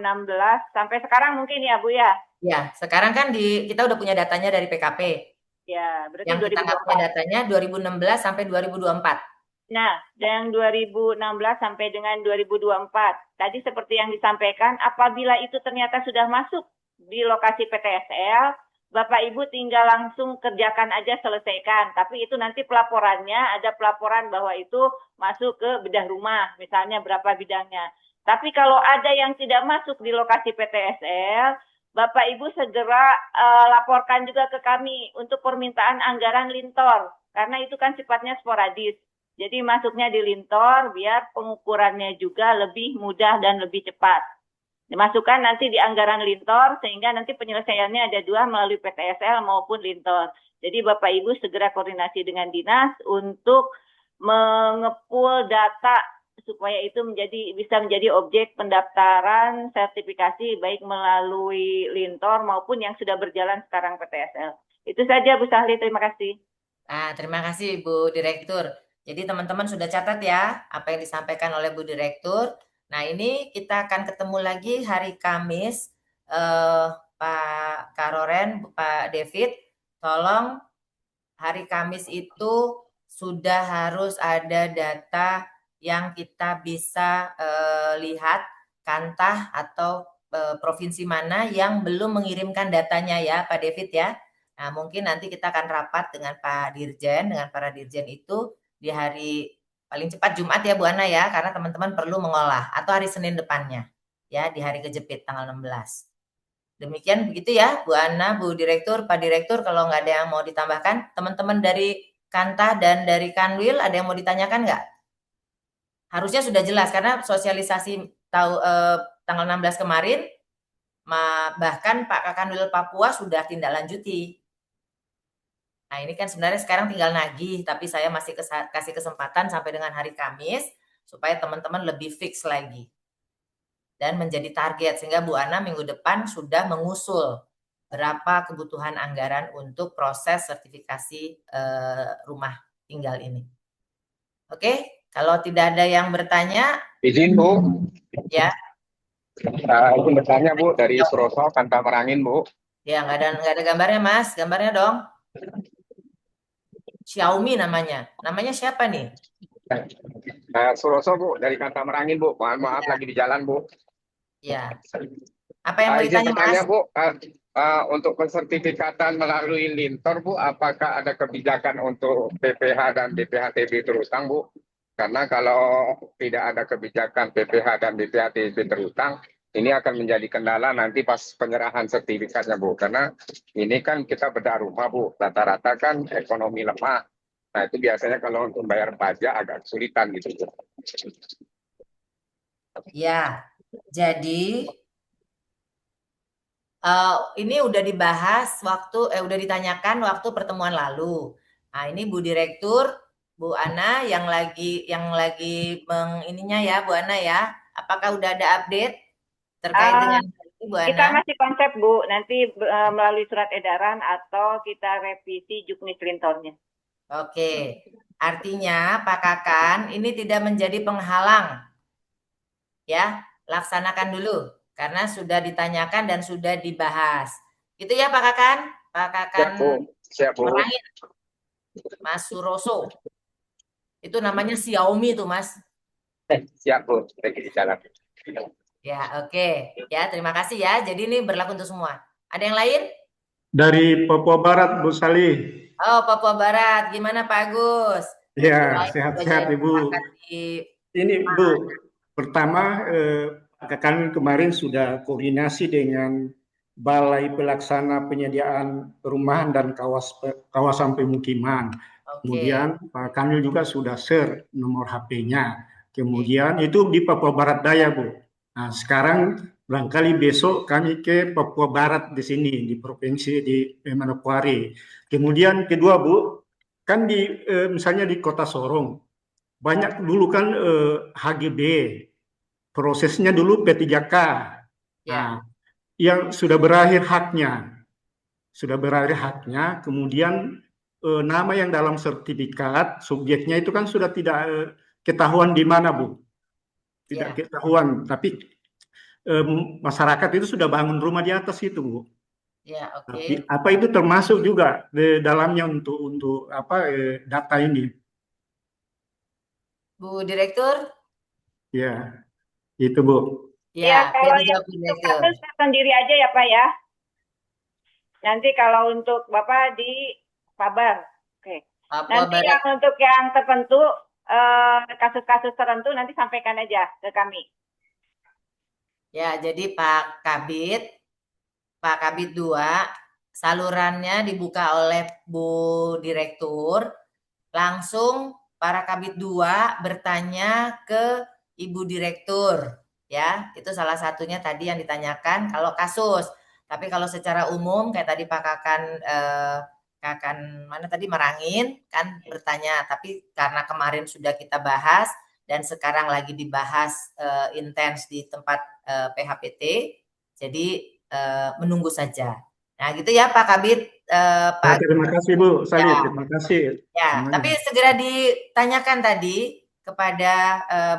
S13: sampai sekarang mungkin ya Bu ya.
S6: Ya, sekarang kan kita udah punya datanya dari PKP.
S13: Ya, berarti
S6: yang kita nggak punya datanya 2016 sampai 2024.
S13: Nah, yang 2016 sampai dengan 2024. Tadi seperti yang disampaikan, apabila itu ternyata sudah masuk di lokasi PTSL, Bapak Ibu tinggal langsung kerjakan aja, selesaikan. Tapi itu nanti pelaporannya, ada pelaporan bahwa itu masuk ke bedah rumah, misalnya berapa bidangnya. Tapi kalau ada yang tidak masuk di lokasi PTSL, Bapak Ibu segera laporkan juga ke kami untuk permintaan anggaran lintor, karena itu kan sifatnya sporadis. Jadi masuknya di lintor biar pengukurannya juga lebih mudah dan lebih cepat. Dimasukkan nanti di anggaran lintor sehingga nanti penyelesaiannya ada dua melalui PTSL maupun lintor. Jadi Bapak Ibu segera koordinasi dengan dinas untuk mengepul data supaya itu bisa menjadi objek pendaftaran sertifikasi baik melalui lintor maupun yang sudah berjalan sekarang PTSL. Itu saja Bu Sahli, terima kasih.
S6: Terima kasih Bu Direktur. Jadi teman-teman sudah catat ya apa yang disampaikan oleh Bu Direktur. Nah, ini kita akan ketemu lagi hari Kamis. Pak Karoren, Pak David, tolong hari Kamis itu sudah harus ada data yang kita bisa lihat kantah atau provinsi mana yang belum mengirimkan datanya ya Pak David ya. Nah, mungkin nanti kita akan rapat dengan Pak Dirjen, dengan para Dirjen itu di hari paling cepat Jumat ya Bu Ana ya, karena teman-teman perlu mengolah, atau hari Senin depannya ya, di hari kejepit tanggal 16. Demikian begitu ya Bu Ana, Bu Direktur, Pak Direktur, kalau nggak ada yang mau ditambahkan, teman-teman dari Kantah dan dari Kanwil ada yang mau ditanyakan nggak? Harusnya sudah jelas karena sosialisasi tanggal 16 kemarin, bahkan Pak Kanwil Papua sudah tindak lanjuti. Nah, ini kan sebenarnya sekarang tinggal nagih, tapi saya masih kasih kesempatan sampai dengan hari Kamis supaya teman-teman lebih fix lagi dan menjadi target sehingga Bu Ana minggu depan sudah mengusul berapa kebutuhan anggaran untuk proses sertifikasi rumah tinggal ini. Oke, kalau tidak ada yang bertanya,
S8: Izin Bu.
S6: Ya.
S8: Izin bertanya Bu, dari Suroso, Kantah Merangin Bu.
S6: Ya, nggak ada gambarnya Mas, gambarnya dong. Xiaomi namanya. Namanya siapa nih?
S8: Suroso Bu, dari Kantah Merangin Bu. Maaf lagi di jalan Bu.
S6: Ya. Apa yang mau ditanya
S8: bertanya,
S6: Mas?
S8: Bu, untuk pensertifikatan melalui lintor Bu, apakah ada kebijakan untuk PPH dan BPHTB terutang Bu? Karena kalau tidak ada kebijakan PPH dan BPHTB terutang, ini akan menjadi kendala nanti pas penyerahan sertifikatnya Bu. Karena ini kan kita bedah rumah Bu, rata-rata kan ekonomi lemah. Nah itu biasanya kalau untuk bayar pajak agak kesulitan gitu Bu.
S6: Ya, jadi ini udah dibahas udah ditanyakan waktu pertemuan lalu. Nah ini Bu Direktur, Bu Ana yang lagi ininya ya Bu Ana ya. Apakah udah ada update terkait dengan ini Bu Ana?
S13: Kita masih konsep Bu, nanti melalui surat edaran atau kita revisi juknis lintornya.
S6: Oke, artinya Pak Kakan ini tidak menjadi penghalang. Ya, laksanakan dulu karena sudah ditanyakan dan sudah dibahas. Itu ya Pak Kakan? Pak Kakan
S8: Siap Bu.
S6: Merangin. Mas Suroso. Itu namanya Xiaomi tuh Mas.
S8: Siap Bu, lagi di jalan.
S6: Ya, oke. Ya, terima kasih ya. Jadi ini berlaku untuk semua. Ada yang lain?
S11: Dari Papua Barat, Bu Sali.
S6: Oh, Papua Barat. Gimana Pak Agus?
S11: Ya, sehat-sehat Ibu. Ini Bu, pertama Kakan kemarin sudah koordinasi dengan Balai Pelaksana Penyediaan Perumahan dan Kawasan Pemukiman. Kemudian Pak Kamil juga sudah share nomor HP-nya. Kemudian itu di Papua Barat Daya Bu. Nah, sekarang barangkali besok kami ke Papua Barat di sini, di provinsi di Manokwari. Kemudian kedua Bu, kan misalnya di Kota Sorong, banyak dulu kan HGB, prosesnya dulu P3K, nah, yang sudah berakhir haknya, kemudian nama yang dalam sertifikat, subjeknya itu kan sudah tidak ketahuan di mana Bu. Tidak ketahuan, tapi masyarakat itu sudah bangun rumah di atas itu Bu.
S6: Ya, oke.
S11: Tapi apa itu termasuk juga di dalamnya untuk data ini?
S6: Bu Direktur?
S11: Ya, itu Bu.
S13: Ya, kalau yang untuk kasus sendiri aja ya Pak ya. Nanti kalau untuk Bapak di Sabar. Oke. Nanti yang untuk yang tertentu, kasus-kasus tertentu nanti sampaikan aja ke kami.
S6: Ya, jadi Pak Kabit, Pak Kabid 2, salurannya dibuka oleh Bu Direktur, langsung para Kabid 2 bertanya ke Ibu Direktur, ya. Itu salah satunya tadi yang ditanyakan kalau kasus. Tapi kalau secara umum kayak tadi Pak Kakan mana tadi Marangin kan bertanya, tapi karena kemarin sudah kita bahas dan sekarang lagi dibahas intens di tempat PHPT, jadi menunggu saja. Nah, gitu ya Pak Kabid. Pak
S11: Terima kasih Bu Sali,
S6: Ya.
S11: terima kasih.
S6: Ya, tapi segera ditanyakan tadi kepada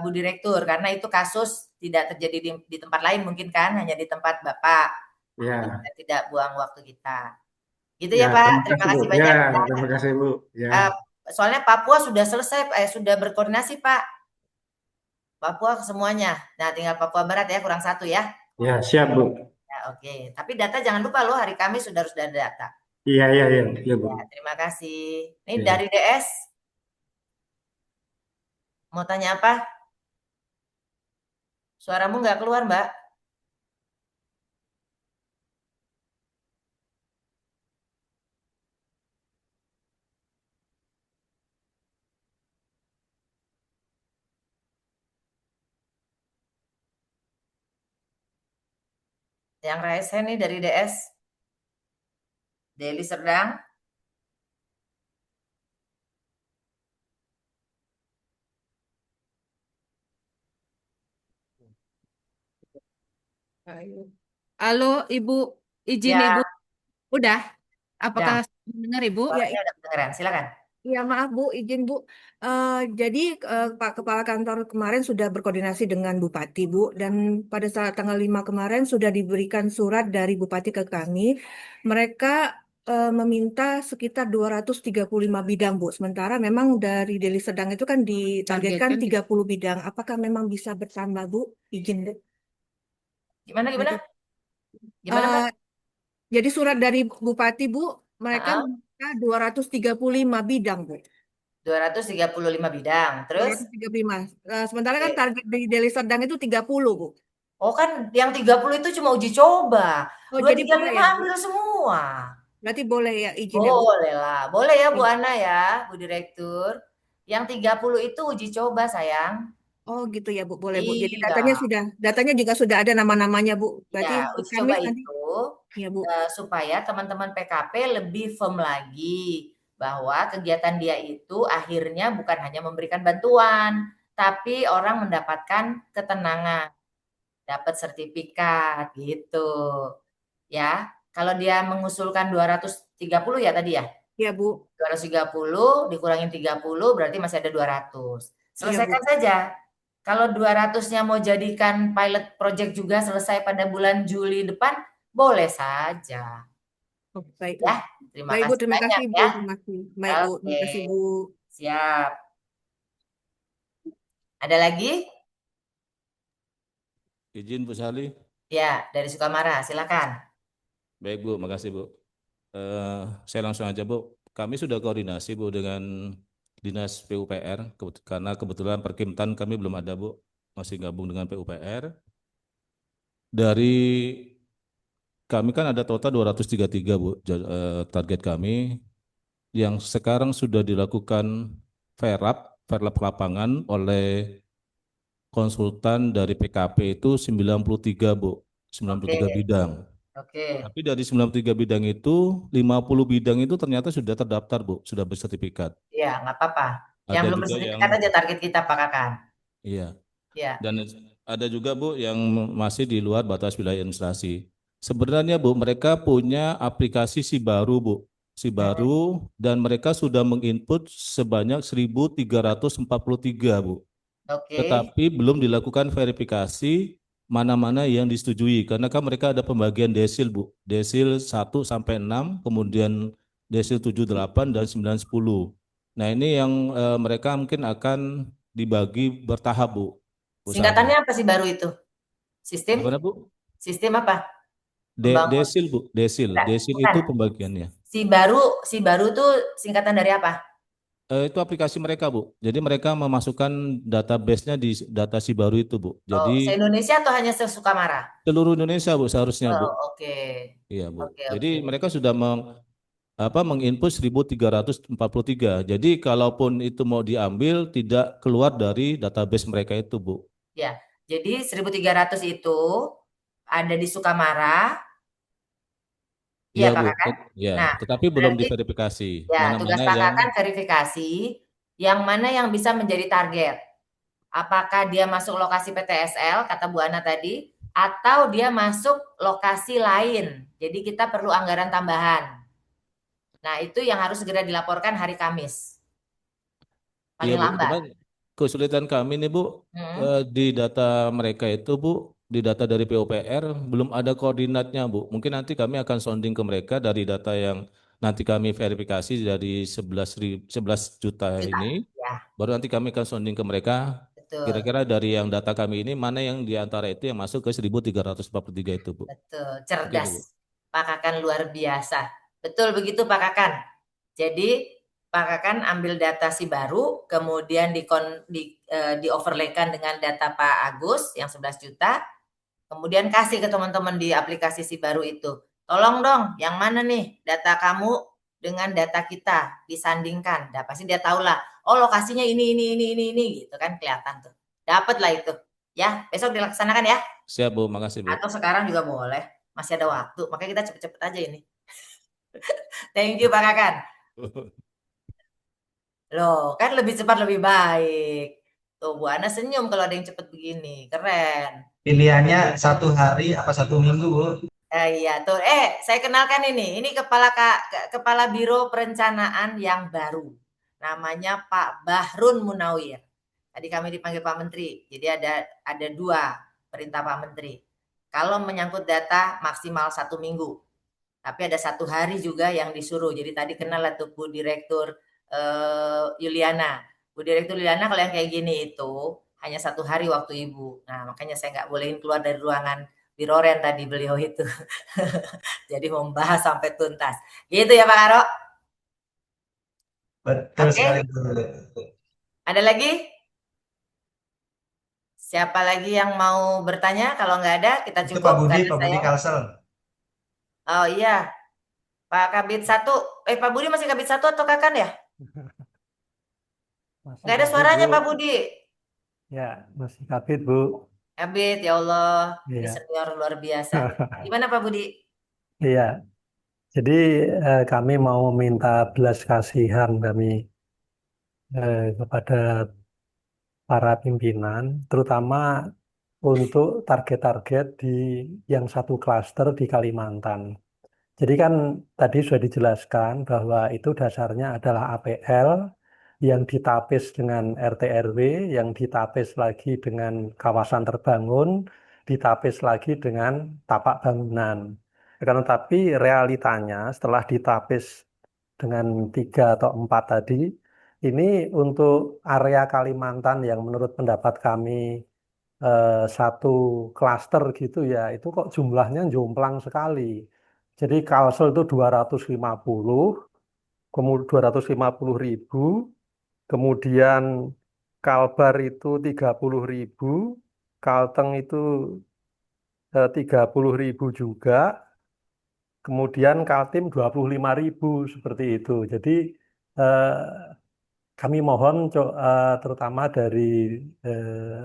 S6: Bu Direktur karena itu kasus tidak terjadi di tempat lain mungkin kan, hanya di tempat Bapak.
S11: Ya.
S6: Kita tidak buang waktu kita. Gitu ya Pak. Terima kasih
S11: Bu.
S6: banyak.
S11: Ya, terima kasih Bu. Ya.
S6: Soalnya Papua sudah selesai, sudah berkoordinasi Pak. Papua semuanya. Nah, tinggal Papua Barat ya, kurang 1 ya.
S11: Ya, siap Bu.
S6: Ya, oke. Tapi data jangan lupa loh, hari Kamis sudah harus ada data.
S11: Iya Bu.
S6: Ya, terima kasih. Ini
S11: Ya.
S6: dari DS. Mau tanya apa? Suaramu nggak keluar, Mbak. Yang raise hand nih dari DS. Deli Serdang.
S14: Halo Ibu, izin
S6: Ya.
S14: Ibu. Udah? Apakah mendengar Ibu?
S6: Suaranya udah kedengeran, silakan.
S14: Ya maaf Bu, izin Bu. Jadi Pak Kepala Kantor kemarin sudah berkoordinasi dengan Bupati Bu, dan pada saat tanggal 5 kemarin sudah diberikan surat dari Bupati ke kami. Mereka meminta sekitar 235 bidang Bu. Sementara memang dari Deli Serdang itu kan ditargetkan 30 bidang. Apakah memang bisa bertambah Bu? Izin Bu.
S6: Gimana?
S14: Pak? Jadi surat dari Bupati Bu, mereka meminta 235 bidang Bu.
S6: 235 bidang. Terus?
S14: 235. Sementara kan target di Deli Serdang itu 30 Bu.
S6: Oh kan yang 30 itu cuma uji coba.
S14: Oh, jadi
S6: 235
S14: boleh ya, Bu?
S6: ambil semua.
S14: Berarti boleh ya izinnya Bu?
S6: Boleh lah. Boleh ya Bu Ana ya, Bu Direktur. Yang 30 itu uji coba sayang.
S14: Oh gitu ya Bu, boleh Bu. Jadi
S6: Iya.
S14: datanya juga sudah ada nama-namanya Bu. Berarti
S6: Ya, uji
S14: kami
S6: coba
S14: nanti,
S6: itu
S14: ya Bu.
S6: supaya teman-teman PKP lebih firm lagi bahwa kegiatan dia itu akhirnya bukan hanya memberikan bantuan, tapi orang mendapatkan ketenangan, dapat sertifikat gitu. Ya, kalau dia mengusulkan 230 ya tadi ya?
S14: Ya Bu.
S6: 230 dikurangin 30 berarti masih ada 200. Selesaikan
S14: Bu.
S6: saja. Kalau 200-nya mau jadikan pilot project juga selesai pada bulan Juli depan, boleh saja.
S14: Oh, baik.
S6: Ya, terima
S14: Baik
S6: kasih
S14: Bu, terima
S6: banyak
S14: kasih Bu.
S6: ya.
S14: Terima kasih. Baik Bu, terima kasih Bu.
S6: Siap. Ada lagi?
S15: Izin Bu Sali.
S6: Ya, dari Sukamara, silakan.
S15: Baik Bu, makasih Bu. Saya langsung aja Bu. Kami sudah koordinasi Bu dengan Dinas PUPR, karena kebetulan Perkimtan kami belum ada Bu, masih gabung dengan PUPR. Dari kami kan ada total 233 Bu, target kami yang sekarang sudah dilakukan verlap lapangan oleh konsultan dari PKP itu 93 Bu, 93 bidang.
S6: Oke.
S15: Tapi dari 93 bidang itu, 50 bidang itu ternyata sudah terdaftar Bu, sudah bersertifikat.
S6: Iya, nggak apa-apa. Yang
S15: Ada
S6: belum
S15: juga
S6: bersertifikat aja target kita Pak Kakan.
S15: Iya.
S6: Iya.
S15: Dan ada juga Bu yang masih di luar batas wilayah administrasi. Sebenarnya Bu, mereka punya aplikasi Sibaru Bu, Sibaru, dan mereka sudah menginput sebanyak 1.343 Bu.
S6: Oke.
S15: Tetapi belum dilakukan verifikasi mana-mana yang disetujui, karena kan mereka ada pembagian desil Bu, desil 1 sampai 6, kemudian desil 7, 8 dan 9, 10. Nah ini yang mereka mungkin akan dibagi bertahap Bu.
S6: Singkatannya apa sih baru itu? Sistem?
S15: Gimana Bu?
S6: Sistem apa?
S15: Desil Bu, desil, desil itu pembagiannya.
S6: Si baru tuh singkatan dari apa?
S15: Itu aplikasi mereka, Bu. Jadi mereka memasukkan database-nya di data Sibaru itu, Bu.
S6: Oh,
S15: Jadi
S6: se-Indonesia atau hanya se-Sukamara?
S15: seluruh Indonesia, Bu, seharusnya, Bu.
S6: Oh, oke.
S15: Iya, Bu.
S6: Oke,
S15: Jadi
S6: oke.
S15: mereka sudah menginput 1343. Jadi kalaupun itu mau diambil tidak keluar dari database mereka itu, Bu.
S6: Ya, jadi 1.300 itu ada di Sukamara. Iya,
S15: Iya,
S6: Pak
S15: Bu.
S6: Kakan.
S15: Ya,
S6: Nah,
S15: tetapi belum
S6: berarti
S15: diverifikasi.
S6: ya tugas
S15: Mana-mana
S6: Pak
S15: yang
S6: Kakan verifikasi yang mana yang bisa menjadi target. Apakah dia masuk lokasi PTSL, kata Bu Ana tadi, atau dia masuk lokasi lain. Jadi kita perlu anggaran tambahan. Nah, itu yang harus segera dilaporkan hari Kamis.
S15: Iya,
S6: Paling
S15: Bu.
S6: lambat.
S15: Cuman kesulitan kami nih, Bu, di data mereka itu, Bu, di data dari PUPR belum ada koordinatnya, Bu. Mungkin nanti kami akan sounding ke mereka dari data yang nanti kami verifikasi dari 11 juta ini.
S6: Ya,
S15: Baru nanti kami akan sounding ke mereka.
S6: betul.
S15: Kira-kira dari yang data kami ini mana yang di antara itu yang masuk ke 1343 itu, Bu.
S6: Betul,
S15: Oke, Bu.
S6: cerdas. Pak Kakan luar biasa. Betul begitu, Pak Kakan. Jadi Pak Kakan ambil data Sibaru, kemudian di overlaykan dengan data Pak Agus yang 11 juta, kemudian kasih ke teman-teman di aplikasi Sibaru itu. Tolong dong, yang mana nih data kamu dengan data kita disandingkan. Nah, pasti dia tahu lah, oh lokasinya ini, gitu kan kelihatan tuh. Dapat lah itu. Ya, besok dilaksanakan ya.
S15: Siap, Bu. Makasih, Bu.
S6: Atau sekarang juga boleh. Masih ada waktu. Makanya kita cepet-cepet aja ini. Thank you, Pak Kakan. Loh, kan lebih cepat lebih baik. Tuh, Bu Ana senyum kalau ada yang cepet begini. Keren.
S1: Pilihannya 1 hari apa 1 minggu, Bu?
S6: Iya, tuh. Saya kenalkan ini. Ini Kepala Biro Perencanaan yang baru. Namanya Pak Bahrun Munawir. Tadi kami dipanggil Pak Menteri. Jadi ada 2 perintah Pak Menteri. Kalau menyangkut data maksimal 1 minggu. Tapi ada 1 hari juga yang disuruh. Jadi tadi kenal lah tuh Bu Direktur Yuliana. Bu Direktur Yuliana kalau yang kayak gini itu hanya 1 hari waktu Ibu. Nah, makanya saya nggak bolehin keluar dari ruangan Biroren tadi beliau itu. Jadi membahas sampai tuntas. Gitu ya Pak Karo?
S1: Betul sekali, Bu.
S6: Ada lagi? Siapa lagi yang mau bertanya? Kalau nggak ada, kita
S1: Itu
S6: cukup.
S1: Pak Budi Kalsel.
S6: Oh iya, Pak Kabit 1. Pak Budi masih Kabit 1 atau Kakan ya? Nggak ada suaranya Pak Budi.
S16: Ya, masih Kabit, Bu.
S6: Kabit, ya Allah. Ini
S16: Iya.
S6: senior luar biasa. Gimana Pak Budi?
S16: Iya. Jadi kami mau minta belas kasihan kami kepada para pimpinan, terutama untuk target-target di yang satu klaster di Kalimantan. Jadi kan tadi sudah dijelaskan bahwa itu dasarnya adalah APL yang ditapis dengan RT RW, yang ditapis lagi dengan kawasan terbangun, ditapis lagi dengan tapak bangunan. Karena tapi realitanya setelah ditapis dengan 3 atau 4 tadi, ini untuk area Kalimantan yang menurut pendapat kami satu klaster gitu ya, itu kok jumlahnya jomplang sekali. Jadi Kalsel itu 250, kemudian 250.000, kemudian Kalbar itu 30.000, Kalteng itu 30.000 juga, kemudian Kaltim 25.000 seperti itu. Jadi kami mohon terutama dari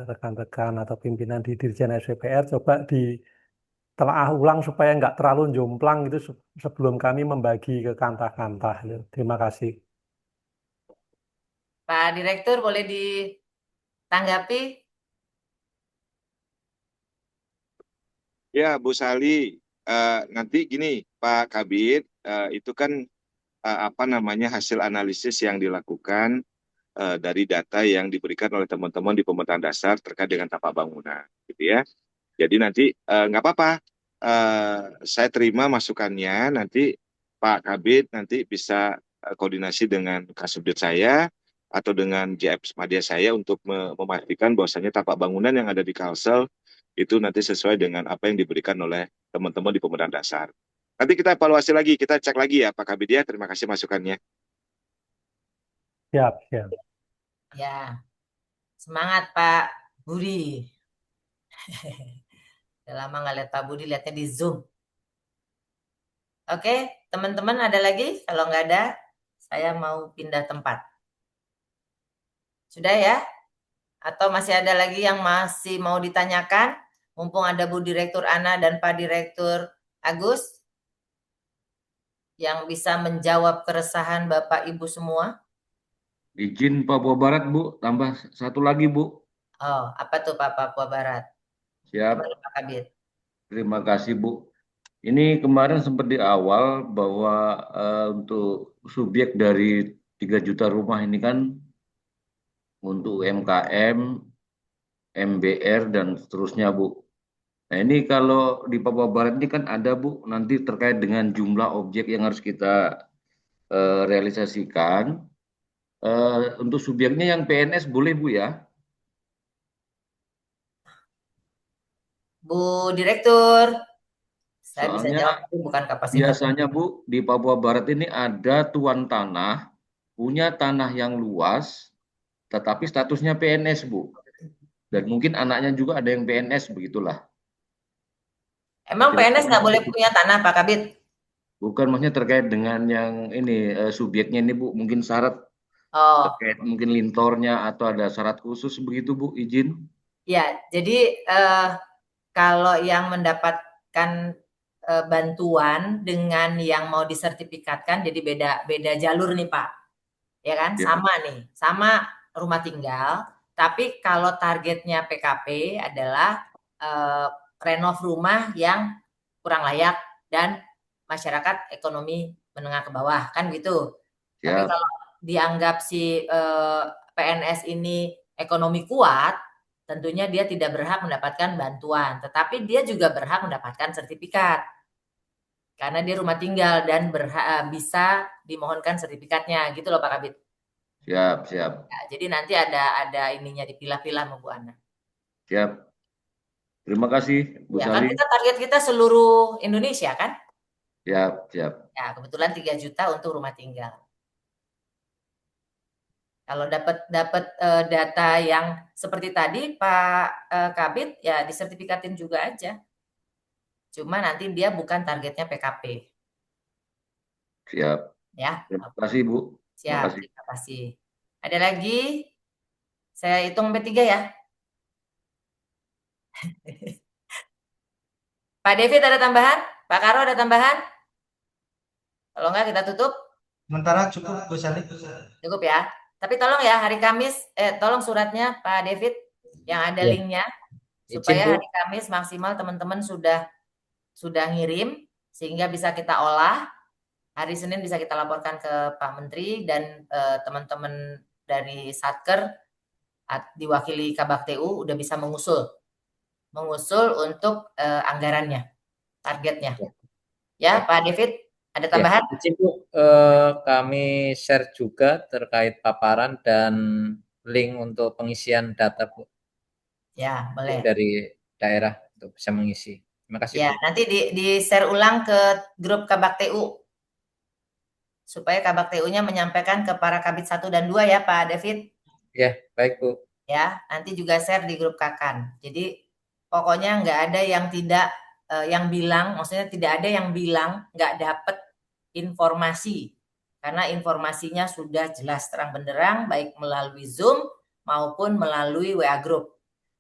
S16: rekan-rekan atau pimpinan di Dirjen SPPR coba ditelaah ulang supaya nggak terlalu jomplang itu sebelum kami membagi ke kantah-kantah. Terima kasih.
S6: Pak Direktur boleh ditanggapi?
S12: Ya, Bu Sali, nanti gini, Pak Kabit, itu kan hasil analisis yang dilakukan dari data yang diberikan oleh teman-teman di pemerintahan dasar terkait dengan tapak bangunan, gitu ya. Jadi nanti nggak apa-apa, saya terima masukannya. Nanti Pak Kabit nanti bisa koordinasi dengan Kasubdit saya atau dengan JF Media saya untuk memastikan bahwasannya tapak bangunan yang ada di Kalsel itu nanti sesuai dengan apa yang diberikan oleh teman-teman di pemerintahan dasar. Nanti kita evaluasi lagi, kita cek lagi ya Pak Kabit ya. Terima kasih masukannya.
S16: Siap, siap.
S6: Ya, semangat Pak Budi. Udah lama nggak lihat Pak Budi, lihatnya di Zoom. Oke, teman-teman ada lagi? Kalau nggak ada, saya mau pindah tempat. Sudah ya? Atau masih ada lagi yang masih mau ditanyakan? Mumpung ada Bu Direktur Ana dan Pak Direktur Agus yang bisa menjawab keresahan Bapak Ibu semua.
S17: Izin Papua Barat, Bu, tambah satu lagi, Bu.
S6: Oh, apa tuh Pak Papua Barat?
S17: Siap.
S6: Gimana Pak Kabit?
S17: Terima kasih, Bu. Ini kemarin sempat di awal bahwa untuk subjek dari 3 juta rumah ini kan untuk UMKM, MBR, dan seterusnya, Bu. Nah, ini kalau di Papua Barat ini kan ada, Bu, nanti terkait dengan jumlah objek yang harus kita realisasikan. Untuk subjeknya yang PNS boleh, Bu, ya?
S6: Bu Direktur, saya bisa
S17: Soalnya
S6: jawab itu bukan kapasitas.
S17: biasanya, Bu, di Papua Barat ini ada tuan tanah, punya tanah yang luas, tetapi statusnya PNS, Bu. Dan mungkin anaknya juga ada yang PNS, begitulah.
S6: Emang PNS nggak boleh punya tanah, Pak Kabit?
S17: Bukan, maksudnya terkait dengan yang ini, subjeknya ini, Bu, mungkin syarat terkait mungkin lintornya atau ada syarat khusus begitu, Bu, izin?
S6: Ya, jadi kalau yang mendapatkan bantuan dengan yang mau disertifikatkan, jadi beda jalur nih Pak, ya kan?
S17: Ya.
S6: Sama nih, sama rumah tinggal. Tapi kalau targetnya PKP adalah renov rumah yang kurang layak dan masyarakat ekonomi menengah ke bawah, kan gitu. Tapi
S17: Ya.
S6: kalau dianggap si PNS ini ekonomi kuat, tentunya dia tidak berhak mendapatkan bantuan, tetapi dia juga berhak mendapatkan sertifikat. Karena dia rumah tinggal dan bisa dimohonkan sertifikatnya, gitu loh Pak Kabit.
S17: Siap, siap.
S6: Ya, jadi nanti ada ininya dipilah-pilah sama Bu Ana.
S17: Siap. Terima kasih, Bu
S6: Ya, kan
S17: Sali.
S6: kita target kita seluruh Indonesia kan?
S17: Siap, siap.
S6: Ya, kebetulan 3 juta untuk rumah tinggal. Kalau dapat data yang seperti tadi Pak Kabit, ya disertifikatin juga aja. Cuma nanti dia bukan targetnya PKP.
S17: Siap.
S6: Ya.
S17: Terima kasih, Bu.
S6: Siap, terima kasih. Ada lagi? Saya hitung sampai 3 ya. Pak David ada tambahan? Pak Karo ada tambahan? Kalau enggak kita tutup.
S1: Sementara cukup, Bu Sali.
S6: Cukup ya. Tapi tolong ya hari Kamis, tolong suratnya Pak David yang ada
S2: Ya.
S6: linknya supaya hari Kamis maksimal teman-teman sudah ngirim sehingga bisa kita olah. Hari Senin bisa kita laporkan ke Pak Menteri dan teman-teman dari Satker diwakili Kabak TU udah bisa mengusul untuk anggarannya, targetnya. Ya, Pak David. Ada tambahan?
S2: Ya, Bu, kami share juga terkait paparan dan link untuk pengisian data, Bu.
S6: Ya, boleh.
S2: Dari daerah untuk bisa mengisi. Terima kasih,
S6: Ya,
S2: Bu.
S6: nanti di share ulang ke grup Kabak TU. Supaya Kabak TU-nya menyampaikan ke para Kabit 1 dan 2 ya, Pak David.
S2: Ya, baik, Bu.
S6: Ya, nanti juga share di grup Kakan. Jadi, pokoknya nggak ada yang tidak, yang bilang, maksudnya tidak ada yang bilang nggak dapat informasi, karena informasinya sudah jelas terang benderang baik melalui Zoom maupun melalui WA Group.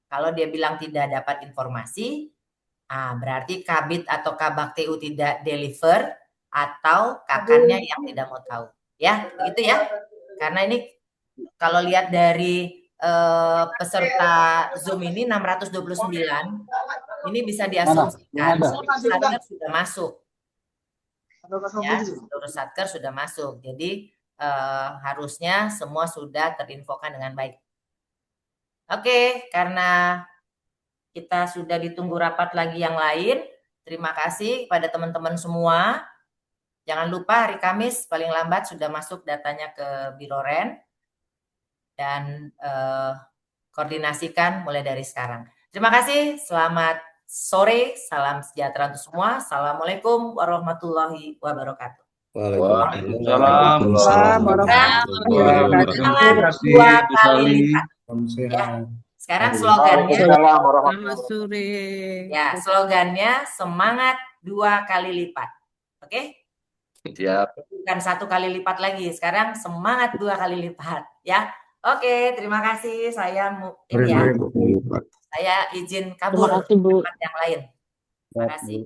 S6: Kalau dia bilang tidak dapat informasi, berarti Kabit atau Kabak TU tidak deliver atau kakannya yang tidak mau tahu. Ya, begitu ya. Karena ini kalau lihat dari peserta Zoom ini 629, ini bisa diasumsikan Satker sudah masuk. Ya, seluruh Satker sudah masuk. Jadi harusnya semua sudah terinfokan dengan baik. Oke, karena kita sudah ditunggu rapat lagi yang lain. Terima kasih kepada teman-teman semua. Jangan lupa hari Kamis paling lambat sudah masuk datanya ke Biloren. Dan koordinasikan mulai dari sekarang. Terima kasih, selamat sore, salam sejahtera untuk semua. Assalamualaikum warahmatullahi wabarakatuh.
S17: Waalaikumsalam warahmatullahi
S6: Semangat
S17: wabarakatuh.
S6: dua kali lipat. Ya. Sekarang slogannya,
S14: Selamat sore.
S6: ya slogannya semangat 2 kali lipat. Oke?
S17: Siap.
S6: Bukan 1 kali lipat lagi. Sekarang semangat 2 kali lipat. Ya. Oke, terima kasih. Saya ini ya. Saya izin kabur
S5: Terima kasih, Bu.
S6: ke tempat yang lain. Terima kasih.